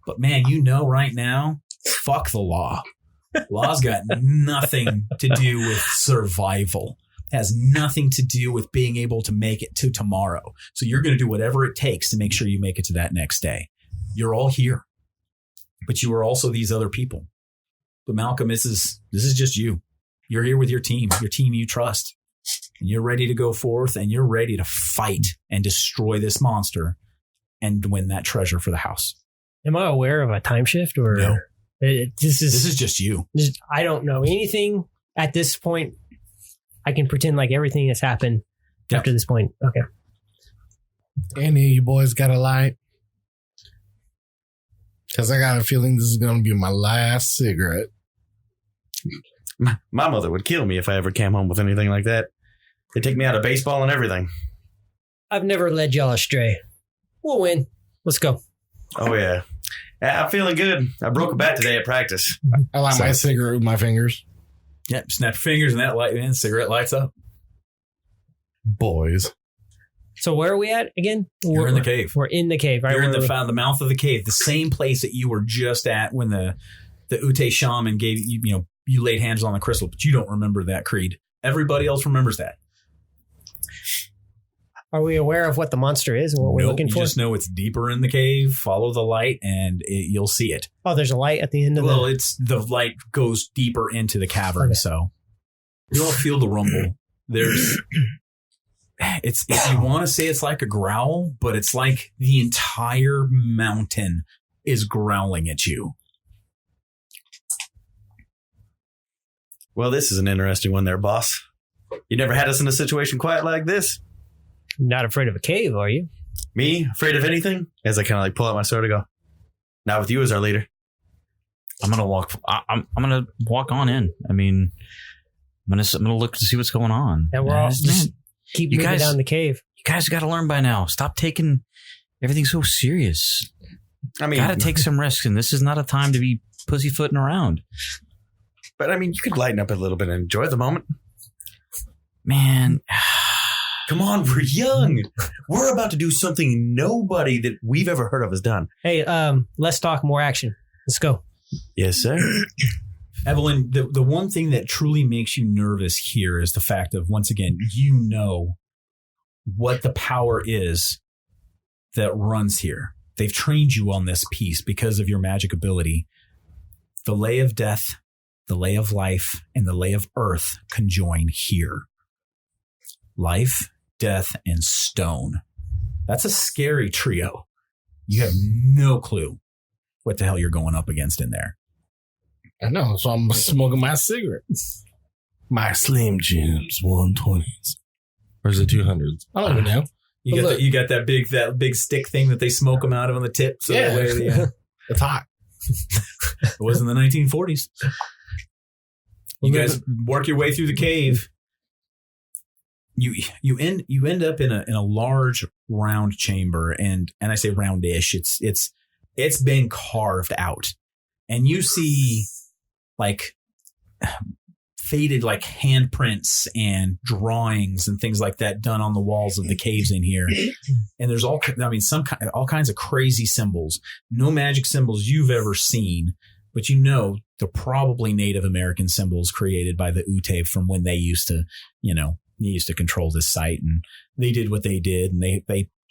S2: But man, right now, fuck the law. Law's got nothing to do with survival. Has nothing to do with being able to make it to tomorrow. So you're going to do whatever it takes to make sure you make it to that next day. You're all here, but you are also these other people. But Malcolm, this is just you. You're here with your team you trust, and you're ready to go forth, and you're ready to fight and destroy this monster and win that treasure for the house.
S6: Am I aware of a time shift, or
S2: no?
S6: This is
S2: just you.
S6: I don't know anything at this point. I can pretend like everything has happened after this point. Okay.
S5: Any of you boys got a light? Because I got a feeling this is going to be my last cigarette.
S3: My mother would kill me if I ever came home with anything like that. They'd take me out of baseball and everything.
S6: I've never led y'all astray. We'll win. Let's go.
S3: Oh, yeah. I'm feeling good. I broke a bat today at practice.
S5: I light my cigarette with my fingers.
S2: Yep, snap your fingers and that cigarette lights up.
S5: Boys.
S6: So where are we at again?
S2: You're in the cave.
S6: We're in the cave, right?
S2: You're in the mouth of the cave, the same place that you were just at when the Ute shaman gave you, you laid hands on the crystal, but you don't remember that, Creed. Everybody else remembers that.
S6: Are we aware of what the monster is and what we're looking for?
S2: You just know it's deeper in the cave. Follow the light, and you'll see it.
S6: Oh, there's a light at the end of
S2: the light goes deeper into the cavern, so you don't feel the rumble. If you want to say it's like a growl, but it's like the entire mountain is growling at you.
S3: Well, this is an interesting one there, boss. You never had us in a situation quite like this.
S6: Not afraid of a cave, are you?
S3: Me? Afraid of anything? As I kind of pull out my sword and go, not with you as our leader.
S7: I'm gonna walk. I'm gonna walk on in. I mean, I'm gonna look to see what's going on.
S6: And we're all just keep moving down the cave.
S7: You guys got to learn by now. Stop taking everything so serious. I mean, got to take some risks, and this is not a time to be pussyfooting around.
S3: But I mean, you could lighten up a little bit and enjoy the moment.
S7: Man.
S3: Come on, we're young. We're about to do something nobody that we've ever heard of has done.
S6: Hey, let's talk more action. Let's go.
S3: Yes, sir.
S2: Evelyn, the one thing that truly makes you nervous here is the fact of, once again, what the power is that runs here. They've trained you on this piece because of your magic ability. The lay of death, the lay of life, and the lay of earth conjoin here. Life, death, and stone. That's a scary trio. You have no clue what the hell you're going up against in there.
S5: I know, so I'm smoking my cigarettes. My Slim Jims 120s. Or is it 200s? I don't even know.
S2: You got that big stick thing that they smoke them out of on the tip. So
S5: Yeah.
S2: that way, yeah.
S5: It's hot.
S2: It was in the 1940s. You guys work your way through the cave. You end up in a large round chamber, and I say roundish. It's been carved out, and you see like faded like handprints and drawings and things like that done on the walls of the caves in here. And there's all kinds of crazy symbols, no magic symbols you've ever seen, but they're probably Native American symbols created by the Ute from when they used to control this site, and they did what they did, and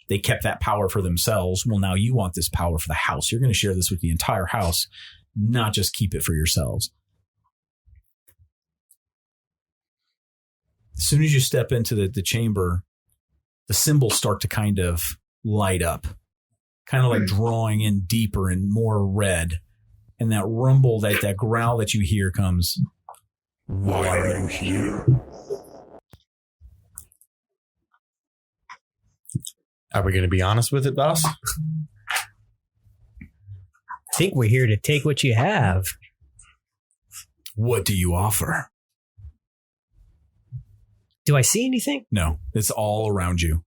S2: they kept that power for themselves. Well, now you want this power for the house. You're going to share this with the entire house, not just keep it for yourselves. As soon as you step into the chamber, the symbols start to kind of light up, kind of like drawing in deeper and more red. And that rumble, that growl that you hear comes, "Why are you here?"
S3: Are we going to be honest with it, boss?
S6: I think we're here to take what you have.
S2: What do you offer?
S6: Do I see anything?
S2: No, it's all around you.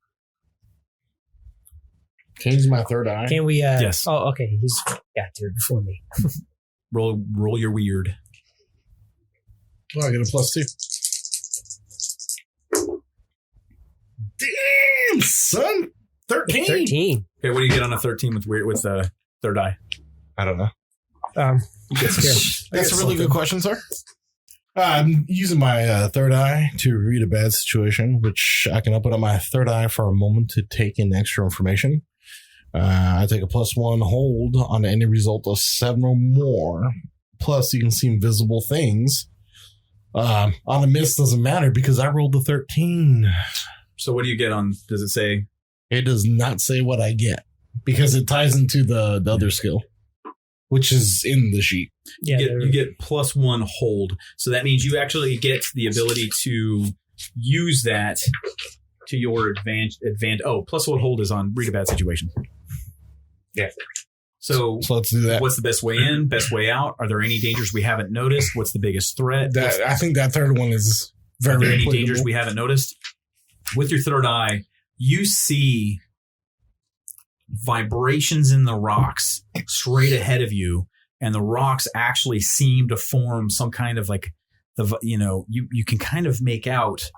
S5: Can I use my third eye?
S6: Can we?
S2: Yes.
S6: Oh, okay. He's got to it before me.
S2: Roll your weird.
S5: Oh, I get a +2. Damn, son. 13.
S6: 13.
S2: Okay, what do you get on a 13 with the third eye?
S5: I don't know.
S6: That's
S5: That's a really good question, sir. I'm using my third eye to read a bad situation, which I can open up my third eye for a moment to take in extra information. I take a +1 hold on any result of 7 or more. Plus, you can see invisible things. On a miss doesn't matter because I rolled a 13.
S2: So what do you get on? Does it say?
S5: It does not say what I get because it ties into the other skill, which is in the sheet.
S6: Yeah,
S2: you get +1 hold. So that means you actually get the ability to use that to your advantage. Oh, +1 hold is on read a bad situation.
S5: Yeah.
S2: So
S5: let's do that.
S2: What's the best way in, best way out? Are there any dangers we haven't noticed? What's the biggest threat?
S5: I think that third one is very
S2: Are there any
S5: applicable.
S2: dangers we haven't noticed? With your third eye, you see vibrations in the rocks straight ahead of you, and the rocks actually seem to form some kind of like you can kind of make out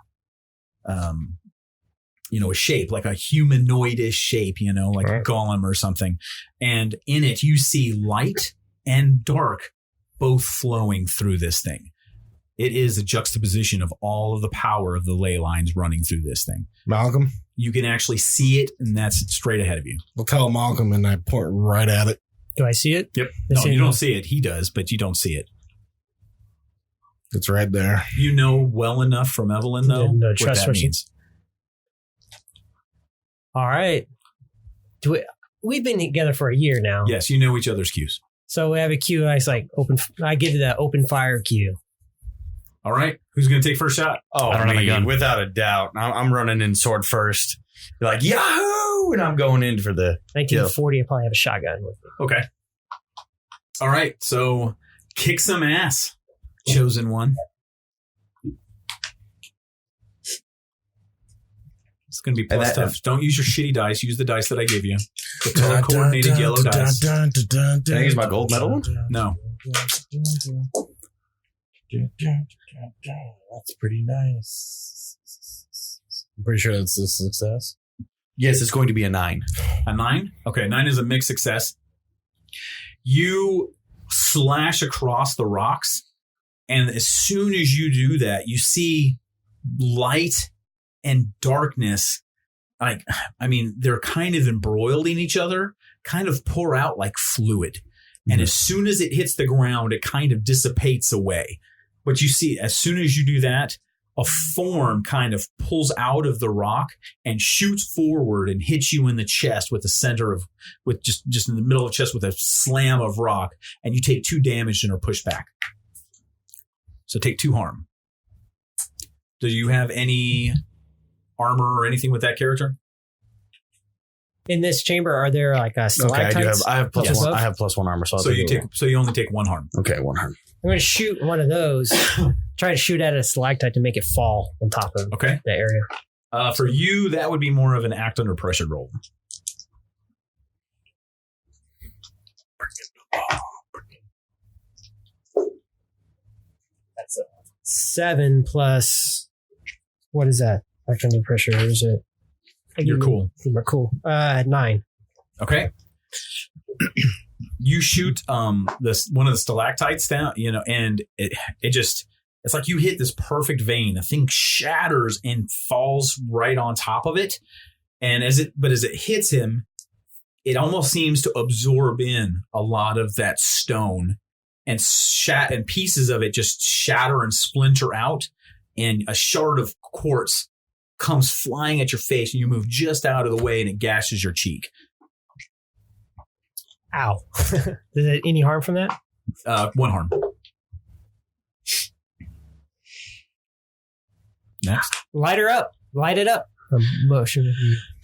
S2: a shape, like a humanoidish shape, like a golem or something. And in it, you see light and dark both flowing through this thing. It is a juxtaposition of all of the power of the ley lines running through this thing.
S5: Malcolm?
S2: You can actually see it, and that's straight ahead of you.
S5: I'll tell Malcolm, and I point right at it.
S6: Do I see it?
S2: Yep. No, you don't see it. He does, but you don't see it.
S5: It's right there.
S2: You know well enough from Evelyn, though,
S6: No,
S2: what
S6: trust
S2: that
S6: person.
S2: means.
S6: All right. We've been together for a year now.
S2: Yes, you know each other's cues.
S6: So we have a cue. I give you that open fire cue.
S2: All right. Who's going to take first shot?
S3: Oh,
S7: I don't have a gun.
S3: Without a doubt. I'm running in sword first. You're like, Yahoo! And I'm going in for the
S6: 1940, I probably have a shotgun with me.
S2: Okay. All right. So kick some ass, chosen one. It's going to be plus tough. Don't use your shitty dice. Use the dice that I give you. The color-coordinated yellow dice.
S3: Can I use my gold medal one?
S2: No.
S5: That's pretty nice. I'm pretty sure that's a success.
S3: Yes, it's going to be a 9.
S2: A 9? Okay, 9 is a mixed success. You slash across the rocks, and as soon as you do that, you see light and darkness they're kind of embroiled in each other, kind of pour out like fluid. And as soon as it hits the ground, it kind of dissipates away. But you see, as soon as you do that, a form kind of pulls out of the rock and shoots forward and hits you in the chest with just in the middle of the chest with a slam of rock. And you take 2 damage and are pushed back. So take 2 harm. Do you have any armor or anything with that character?
S6: In this chamber, are there like stalactites?
S3: I have plus
S6: Yes.
S3: 1. I have plus 1 armor, so
S2: you only take 1 harm.
S3: Okay, 1 harm.
S6: I'm going to shoot one of those. Try to shoot at a stalactite to make it fall on top of
S2: Okay.
S6: the area.
S2: For you, that would be more of an act under pressure roll.
S6: That's a 7 plus. What is that? Act under pressure. Or is it?
S2: You're cool.
S6: You're cool. 9.
S2: Okay. You shoot one of the stalactites down, and it's like you hit this perfect vein. The thing shatters and falls right on top of it. And as it hits him, it almost seems to absorb in a lot of that stone, and pieces of it just shatter and splinter out, and a shard of quartz comes flying at your face, and you move just out of the way, and it gashes your cheek.
S6: Ow. Is there any harm from that?
S2: 1 harm. Next.
S6: Light her up. Light it up. Motion.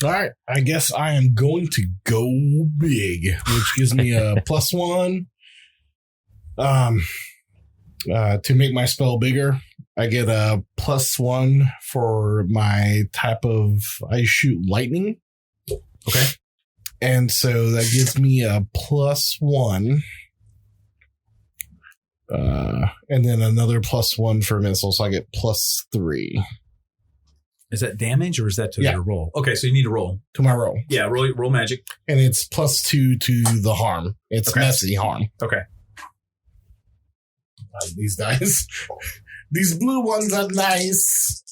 S5: All right. I guess I am going to go big, which gives me a +1. To make my spell bigger, I get a +1 for my type of. I shoot lightning.
S2: Okay.
S5: And so that gives me a +1. And then another +1 for missiles. So I get +3
S2: Is that damage or is that to your roll? Okay, so you need to roll.
S5: to my roll.
S2: Yeah, roll magic.
S5: And it's +2 to the harm. It's
S2: Okay.
S5: messy harm.
S2: Okay.
S5: These dice. These blue ones are nice.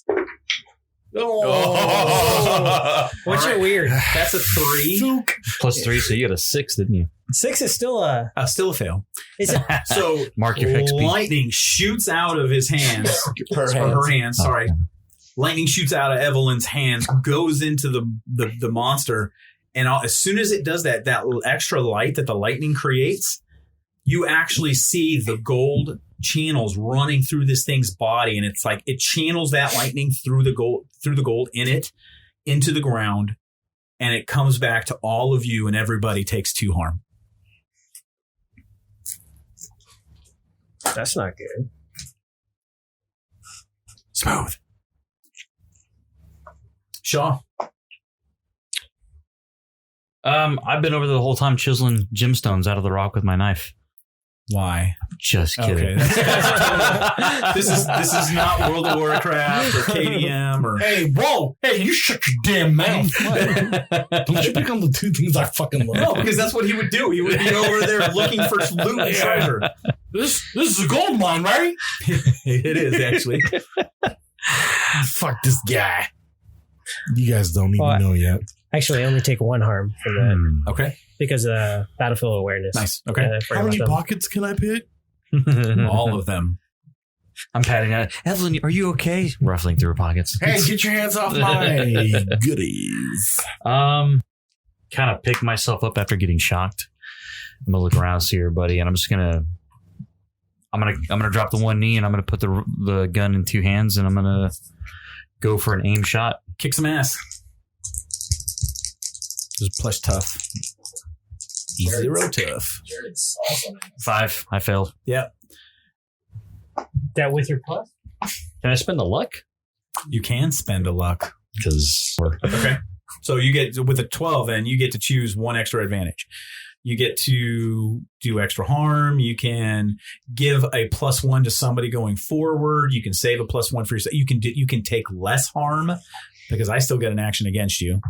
S5: Oh.
S6: What's your weird?
S2: That's a 3.
S7: Plus 3, so you got a 6, didn't you?
S6: 6 is still a.
S2: Still a fail.
S6: Is it?
S2: So
S7: Mark your XP.
S2: lightning shoots out of his hands. Her hands. Sorry. Lightning shoots out of Evelyn's hands, goes into the monster, and as soon as it does that extra light that the lightning creates, you actually see the gold channels running through this thing's body, and it's like it channels that lightning through the gold in it into the ground, and it comes back to all of you, and everybody takes 2 harm.
S6: That's not good.
S2: Smooth. Shaw.
S7: I've been over the whole time chiseling gemstones out of the rock with my knife.
S2: Why?
S7: Just kidding.
S2: Okay, this is not World of Warcraft or KDM or.
S5: Hey, whoa! Hey, you shut your damn mouth! Don't you pick on the 2 things I fucking love?
S2: No, because that's what he would do. He would be over there looking for loot and treasure.
S5: This is a gold mine, right?
S2: It is actually.
S5: Fuck this guy. You guys don't even know yet.
S6: Actually, I only take 1 harm from that
S2: Okay.
S6: because of battlefield awareness.
S2: Nice. Okay.
S5: How many pockets can I pick?
S2: All of them.
S7: I'm patting it. Evelyn, are you okay? Ruffling through her pockets.
S5: Hey, get your hands off my goodies.
S7: Kind of pick myself up after getting shocked. I'm gonna look around, see her, buddy, and I'm gonna drop the one knee, and I'm gonna put the gun in 2 hands, and I'm gonna go for an aim shot.
S2: Kick some ass. Just plush tough. 0 tough.
S7: 5. I failed.
S2: Yeah.
S6: That with your plus?
S7: Can I spend the luck?
S2: You can spend a luck.
S7: Because
S2: Okay. So you get with a 12, then you get to choose 1 extra advantage. You get to do extra harm. You can give a +1 to somebody going forward. You can save a +1 for yourself. You can take less harm because I still get an action against you.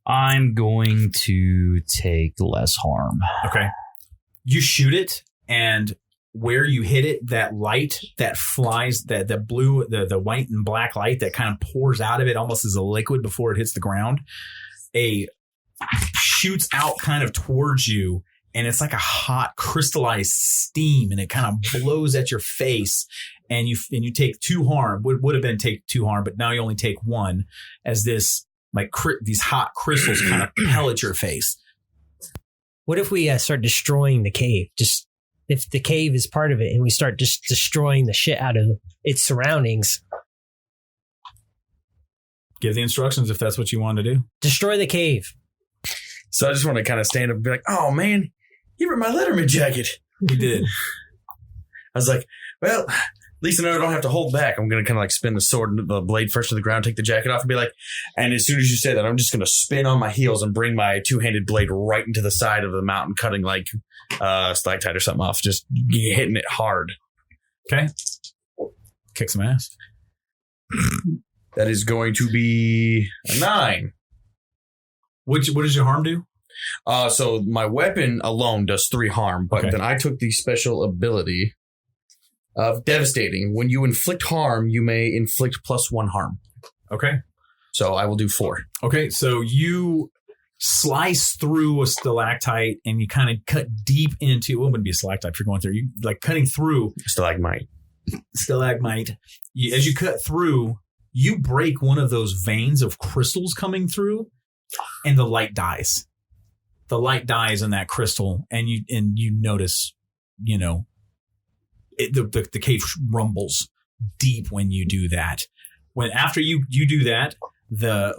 S7: I'm going to take less harm.
S2: Okay. You shoot it, and where you hit it, that light that flies, the blue, the white and black light that kind of pours out of it almost as a liquid before it hits the ground, shoots out kind of towards you. And it's like a hot crystallized steam, and it kind of blows at your face. And you take 2 harm. Would have been take 2 harm, but now you only take 1 as this these hot crystals kind of pellet your face.
S6: What if we start destroying the cave? Just if the cave is part of it, and we start just destroying the shit out of its surroundings.
S2: Give the instructions if that's what you want to do.
S6: Destroy the cave.
S3: So I just want to kind of stand up and be like, "Oh man, you ripped my Letterman jacket."
S2: You did.
S3: I was like, "Well, at least I know I don't have to hold back. I'm going to kind of like spin the sword, the blade first to the ground, take the jacket off, and be like, and as soon as you say that, I'm just going to spin on my heels and bring my 2-handed blade right into the side of the mountain, cutting like stalactite or something off, just hitting it hard."
S2: Okay. Kick some ass.
S3: That is going to be a 9.
S2: What does your harm do?
S3: So my weapon alone does 3 harm, but then I took the special ability of devastating. When you inflict harm, you may inflict +1 harm.
S2: Okay.
S3: So I will do 4.
S2: Okay, so you slice through a stalactite and you kind of cut deep into, well, it wouldn't be a stalactite if you're going through, you like cutting through
S3: Stalagmite.
S2: As you cut through, you break one of those veins of crystals coming through, and the light dies. The light dies in that crystal, and you notice, the cave rumbles deep when you do that. After you do that, the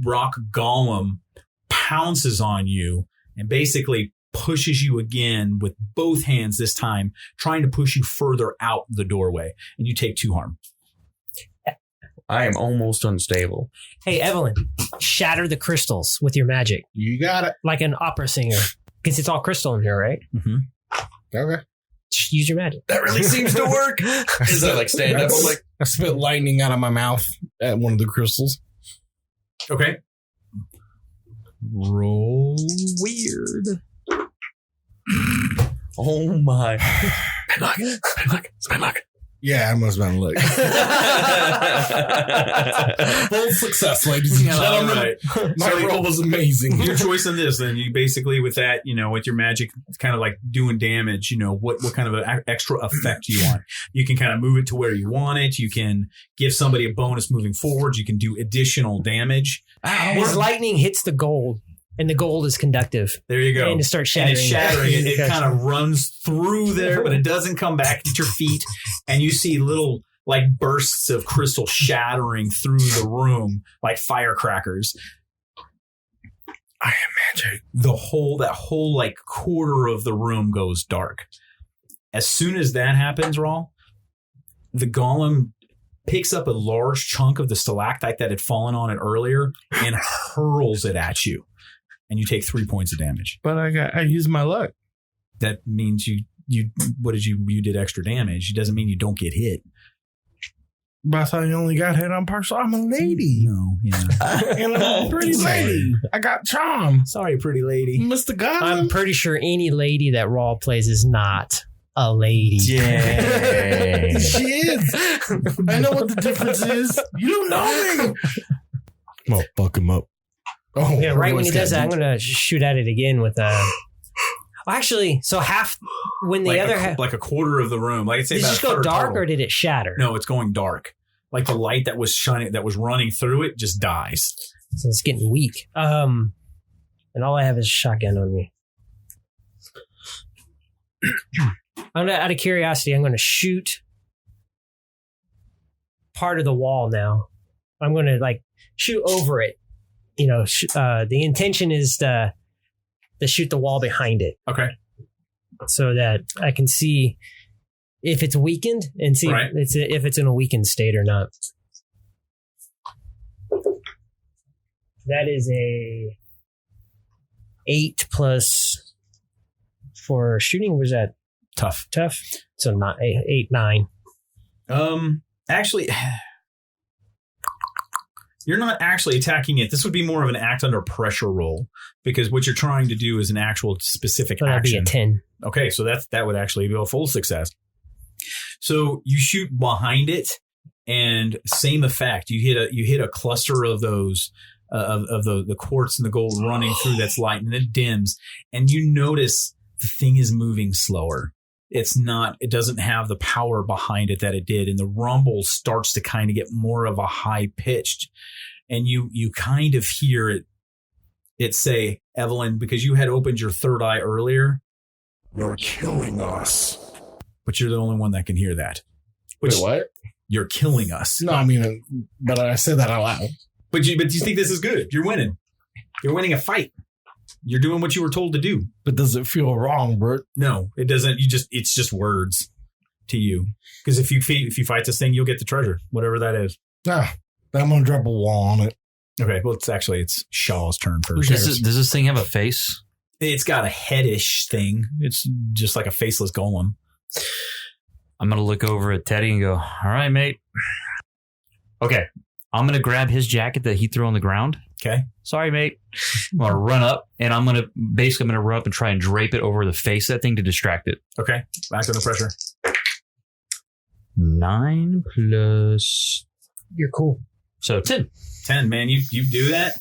S2: rock golem pounces on you and basically pushes you again with both hands this time, trying to push you further out the doorway, and you take 2 harm.
S3: I am almost unstable.
S6: Hey, Evelyn, shatter the crystals with your magic.
S5: You got it.
S6: Like an opera singer. Because it's all crystal in here, right?
S2: Mm-hmm.
S5: Okay.
S6: Just use your magic.
S3: That really seems to work. Is that like stand up? I'm like,
S5: I spit lightning out of my mouth at one of the crystals.
S2: Okay. Roll weird.
S3: oh my. Spin luck.
S5: Yeah, I must have been look. Full success, ladies and gentlemen.
S2: Right.
S5: My roll was amazing.
S2: Your choice in this, then you basically with that, with your magic, it's kind of like doing damage. What kind of an extra effect you want. You can kind of move it to where you want it. You can give somebody a bonus moving forward. You can do additional damage.
S6: His lightning hits the gold. And the gold is conductive.
S2: There you go.
S6: And it starts shattering.
S2: And it's shattering. It kind of runs through there, but it doesn't come back at your feet. And you see little like bursts of crystal shattering through the room like firecrackers.
S5: I imagine
S2: that whole like quarter of the room goes dark. As soon as that happens, Raul, the golem picks up a large chunk of the stalactite that had fallen on it earlier and hurls it at you. And you take 3 points of damage.
S5: But I used my luck.
S2: That means you did extra damage. It doesn't mean you don't get hit.
S5: But I thought you only got hit on partial. I'm a lady.
S2: No, yeah.
S5: And I'm a pretty lady. I got charm.
S2: Sorry, pretty lady.
S5: Mr. God.
S6: I'm pretty sure any lady that Raw plays is not a lady.
S3: Yeah.
S5: She is. I know what the difference is. You don't know me. Well, fuck him up. Oh,
S6: yeah, right when he does that, I'm going to shoot at it again with actually, so half when the
S2: like
S6: other half,
S2: like a quarter of the room. Like it's
S6: did it just go dark or did it shatter?
S2: No, it's going dark. Like the light that was shining, that was running through it, just dies.
S6: So it's getting weak. And all I have is a shotgun on me. Out of curiosity, I'm going to shoot part of the wall now. I'm going to like shoot over it. The intention is to shoot the wall behind it.
S2: Okay.
S6: So that I can see if it's weakened and see if it's in a weakened state or not. That is a 8 plus for shooting. Was that
S2: tough?
S6: So not 8, 9.
S2: Actually, You're not actually attacking it. This would be more of an act under pressure roll because what you're trying to do is an actual specific
S6: So that'd be
S2: action.
S6: a 10.
S2: Okay, so that would actually be a full success. So you shoot behind it, and same effect. You hit a cluster of those of the quartz and the gold running through that's light, and it dims, and you notice the thing is moving slower. It doesn't have the power behind it that it did, and the rumble starts to kind of get more of a high pitched, and you kind of hear it say, Evelyn, because you had opened your third eye earlier.
S5: You're killing us.
S2: But you're the only one that can hear that.
S5: Wait, what?
S2: You're killing us.
S5: No, I mean, but I said that out loud.
S2: But you think this is good. You're winning. You're winning a fight. You're doing what you were told to do.
S5: But does it feel wrong, Bert?
S2: No, it doesn't. It's just words to you. Because if you fight this thing, you'll get the treasure, whatever that is.
S5: Ah, I'm gonna drop a wall on it.
S2: Okay, well, it's Shaw's turn first.
S7: Does this thing have a face?
S2: It's got a headish thing. It's just like a faceless golem.
S7: I'm going to look over at Teddy and go, all right, mate. Okay. I'm going to grab his jacket that he threw on the ground.
S2: Okay.
S7: Sorry, mate. I'm going to run up, and I'm going to run up and try and drape it over the face of that thing to distract it.
S2: Okay. Back under pressure.
S7: 9 plus...
S6: You're cool.
S7: So 10.
S2: 10, man. You do that.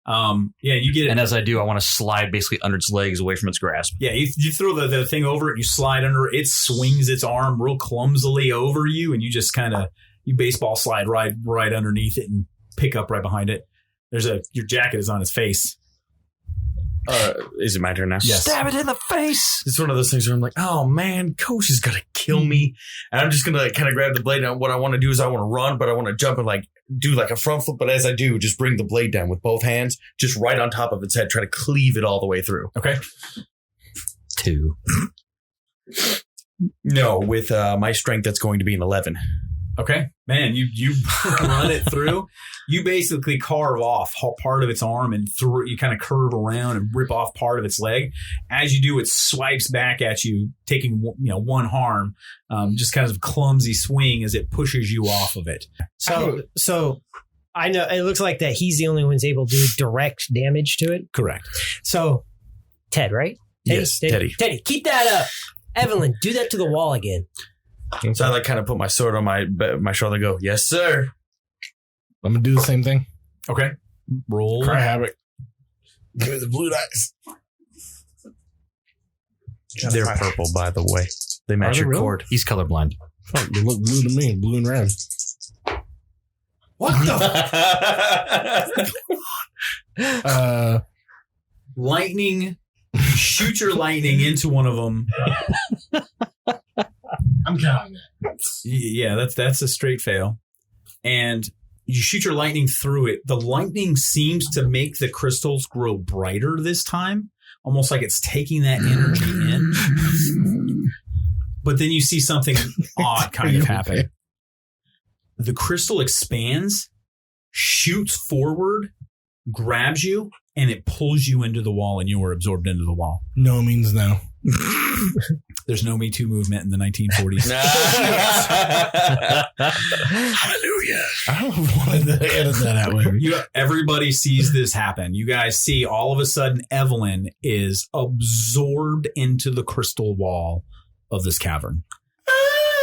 S2: Yeah, you get it.
S7: And as I do, I want to slide basically under its legs away from its grasp.
S2: Yeah, you throw the thing over it, you slide under it, it swings its arm real clumsily over you, and you just kind of, you baseball slide right underneath it and pick up right behind it. Your jacket is on its face.
S3: Is it my turn now?
S2: Yes.
S7: Stab it in the face!
S3: It's one of those things where I'm like, oh man, Coach is gonna kill me. And I'm just gonna like kind of grab the blade. And what I want to do is I want to run, but I want to jump and like do like a front flip. But as I do, just bring the blade down with both hands, just right on top of its head, try to cleave it all the way through.
S2: Okay.
S7: 2.
S3: No, with my strength, that's going to be an 11.
S2: Okay. Man, you run it through. You basically carve off part of its arm and you kind of curve around and rip off part of its leg. As you do, it swipes back at you, taking one harm, just kind of clumsy swing as it pushes you off of it.
S6: So I know it looks like that he's the only one who's able to do direct damage to it.
S2: Correct.
S6: So Ted, right?
S3: Yes, Teddy.
S6: Teddy, keep that up. Evelyn, do that to the wall again.
S3: So I like kind of put my sword on my shoulder and go, yes, sir.
S5: I'm gonna do the same thing.
S2: Okay. Roll.
S5: Cry havoc. Give me the blue dice.
S3: They're purple, by the way. They match your
S5: really?
S3: cord.
S7: He's colorblind.
S5: Fuck, they look blue to me. Blue and red.
S3: What the?
S2: Lightning. Shoot your lightning into one of them.
S5: I'm counting that.
S2: Yeah, that's a straight fail. And you shoot your lightning through it. The lightning seems to make the crystals grow brighter this time, almost like it's taking that energy in. But then you see something odd kind of happen. The crystal expands, shoots forward, grabs you, and it pulls you into the wall, and you are absorbed into the wall.
S5: No means no.
S2: There's no Me Too movement in the 1940s.
S3: Hallelujah.
S5: I don't want to edit that out later.
S2: Everybody sees this happen. You guys see all of a sudden Evelyn is absorbed into the crystal wall of this cavern.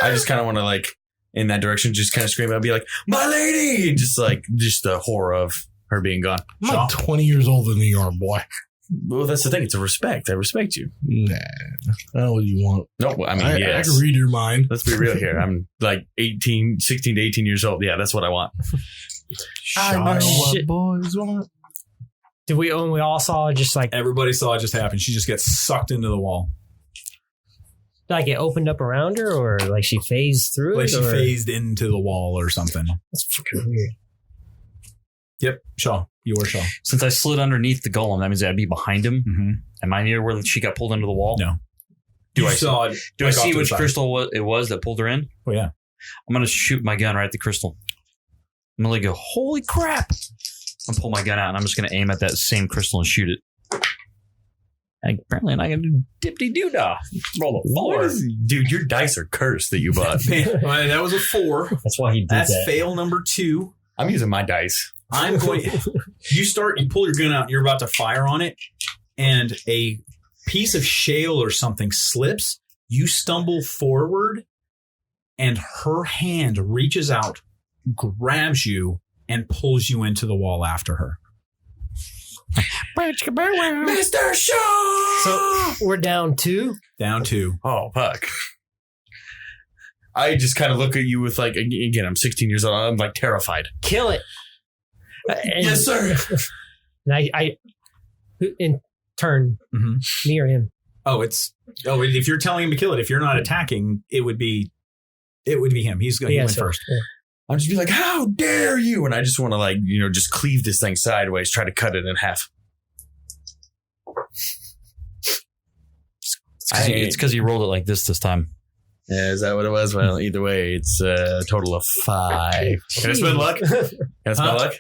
S3: I just kind of want to like in that direction, just kind of scream out and be like, my lady! And just the horror of her being gone.
S5: I'm like 20 years older than you are, boy.
S3: Well, that's the thing. It's a respect. I respect you.
S5: Nah. I know what you want.
S3: No, I mean,
S5: I
S3: yes.
S5: can read your mind.
S3: Let's be real here. I'm like 16 to 18 years old. Yeah, that's what I want.
S5: I know what
S6: Shit.
S5: boys want.
S6: Did we all saw just like
S2: Everybody saw it just happen. She just gets sucked into the wall.
S6: it opened up around her, or like she phased through
S2: Like
S6: it?
S2: she
S6: or?
S2: phased into the wall or something.
S6: That's fucking weird.
S2: Yep. Shaw. You were Shaw.
S7: Since I slid underneath the golem, that means I'd be behind him.
S2: Mm-hmm.
S7: Am I near where she got pulled into the wall?
S2: No.
S7: Do
S2: You
S7: I
S2: saw it
S7: Do I
S2: like off
S7: see
S2: to the
S7: which
S2: side.
S7: crystal it was that pulled her in?
S2: Oh, yeah.
S7: I'm going to shoot my gun right at the crystal. I'm going to go, holy crap. I'm pull my gun out and I'm just going to aim at that same crystal and shoot it. And apparently I'm not going to do dippity-doo-dah. Roll a 4.
S3: Dude, your dice are cursed that you bought.
S2: Well, that was a 4.
S6: That's why he did
S2: That's
S6: that.
S2: fail number 2.
S3: I'm using my dice.
S2: I'm going. You pull your gun out. You're about to fire on it, and a piece of shale or something slips. You stumble forward, and her hand reaches out, grabs you, and pulls you into the wall after her.
S3: Mr. Shaw!
S6: So we're down 2.
S2: Down 2.
S3: Oh, fuck. I just kind of look at you with like, again, I'm 16 years old. I'm like terrified.
S6: Kill it.
S3: Yes, sir.
S6: And I in turn, me or him.
S2: If you're telling him to kill it, if you're not attacking, it would be him. He went first. Yeah.
S3: I'll just be like, how dare you? And I just want to like, just cleave this thing sideways, try to cut it in half.
S7: It's because you rolled it like this time.
S3: Yeah, is that what it was? Well, either way, it's a total of 5. Can I spend luck? Can I spend luck?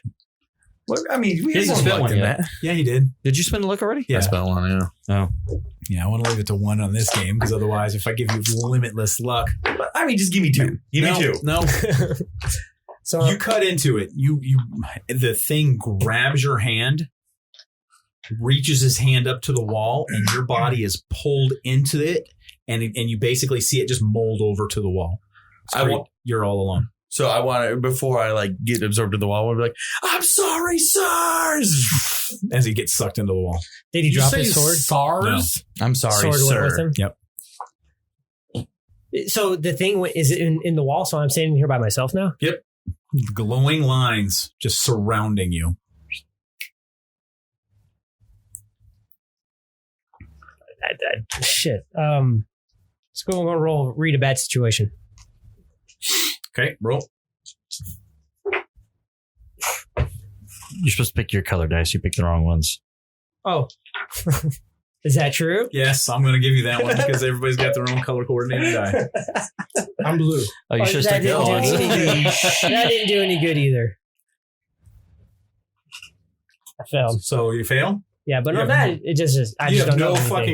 S3: Well, I mean, we haven't spent one yet.
S2: Yeah, he did.
S7: Did you spend a luck already?
S3: Yeah, I spent one, yeah.
S7: Oh.
S2: Yeah, I want to leave it to 1 on this game because otherwise, if I give you limitless luck.
S3: I mean, just give me 2. Give me 2.
S2: No. So you cut into it. The thing grabs your hand, reaches his hand up to the wall, and your body is pulled into it, and you basically see it just mold over to the wall. You're all alone.
S3: So I want to, before I like get absorbed to the wall, I'll be like, I'm sorry, SARS!
S2: As he gets sucked into the wall.
S6: Did he drop his sword?
S3: SARS? No. I'm sorry,
S6: sword
S3: sir.
S6: Went with him?
S2: Yep.
S6: So the thing is in the wall, so I'm standing here by myself now?
S2: Yep. Glowing lines just surrounding you.
S6: Shit. Let's go and roll. Read a bad situation.
S2: Okay, roll.
S7: You're supposed to pick your color dice. You picked the wrong ones.
S6: Oh. Is that true?
S2: Yes, I'm going to give you that one because everybody's got their own color coordinated die.
S5: I'm blue.
S7: Oh, you should have taken that one.
S6: That didn't do any good either. I failed.
S2: So you fail?
S6: Yeah, but on that, it just is. I just don't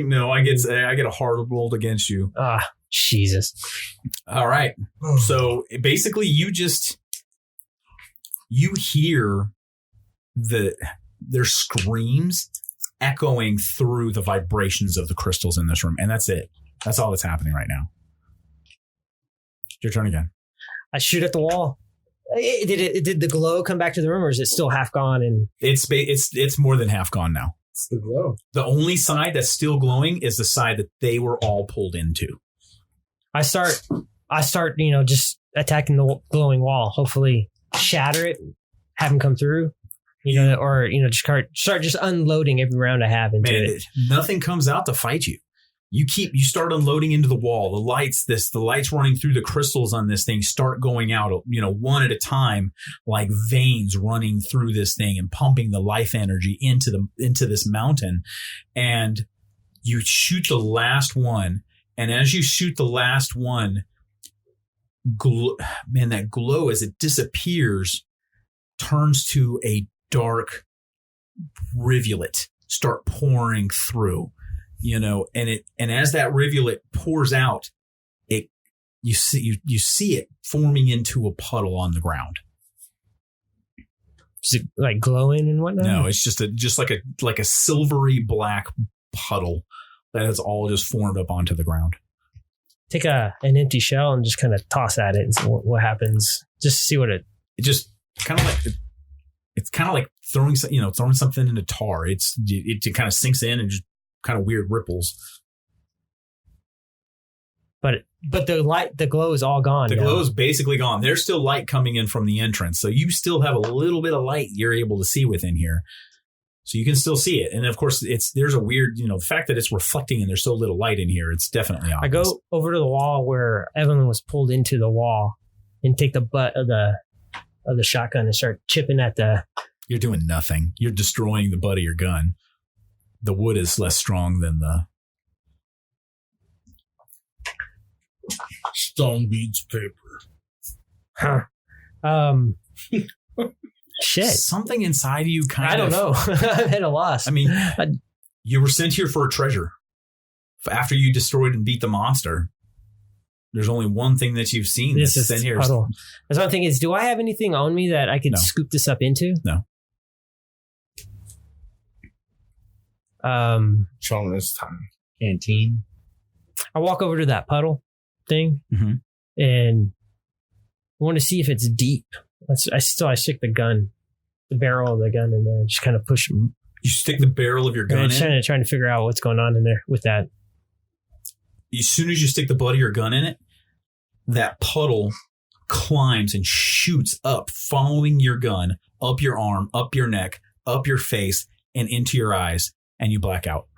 S6: know.
S2: I get a hard rolled against you.
S6: Ah, Jesus.
S2: All right. So basically, you hear their screams echoing through the vibrations of the crystals in this room, and that's it. That's all that's happening right now. Your turn again.
S6: I shoot at the wall. Did the glow come back to the room, or is it still half gone? And
S2: it's more than half gone now.
S5: It's the glow.
S2: The only side that's still glowing is the side that they were all pulled into. I start,
S6: just attacking the glowing wall. Hopefully, shatter it, have them come through. Just start just unloading every round I have into it.
S2: Nothing comes out to fight you. You start unloading into the wall. The lights running through the crystals on this thing start going out, one at a time, like veins running through this thing and pumping the life energy into this mountain. And you shoot the last one. And as you shoot the last one, that glow as it disappears turns to a dark rivulet start pouring through. And as that rivulet pours out, you see it forming into a puddle on the ground.
S6: Is it like glowing and whatnot?
S2: No, it's just like a silvery black puddle that has all just formed up onto the ground.
S6: Take an empty shell and just kind of toss at it and see what happens. Just see what it
S2: just kind of like. It's kind of like throwing something into tar. It kind of sinks in and just kind of weird ripples.
S6: But the glow is all gone.
S2: The glow is basically gone. There's still light coming in from the entrance, so you still have a little bit of light you're able to see within here. So you can still see it, and of course, there's a weird, the fact that it's reflecting and there's so little light in here. It's definitely obvious.
S6: I go over to the wall where Evelyn was pulled into the wall, and take the butt of the shotgun and start chipping at the.
S2: You're doing nothing. You're destroying the butt of your gun. The wood is less strong than the
S5: stone beats paper.
S6: Shit.
S2: Something inside of you
S6: I don't know. I'm at a loss.
S2: I mean, you were sent here for a treasure. After you destroyed and beat the monster, There's only one thing that you've seen
S6: This
S2: that's
S6: is
S2: been here.
S6: puddle. That's one thing is, do I have anything on me that I could
S2: No.
S6: scoop this up into?
S2: No.
S5: Show them this time.
S7: Canteen.
S6: I walk over to that puddle thing
S2: Mhm.
S6: and I want to see if it's deep. I stick the barrel of the gun in there and just kind of push.
S2: You stick the barrel of your gun
S6: I'm
S2: in.
S6: trying to figure out what's going on in there with that.
S2: As soon as you stick the butt of your gun in it, that puddle climbs and shoots up, following your gun, up your arm, up your neck, up your face, and into your eyes, and you black out.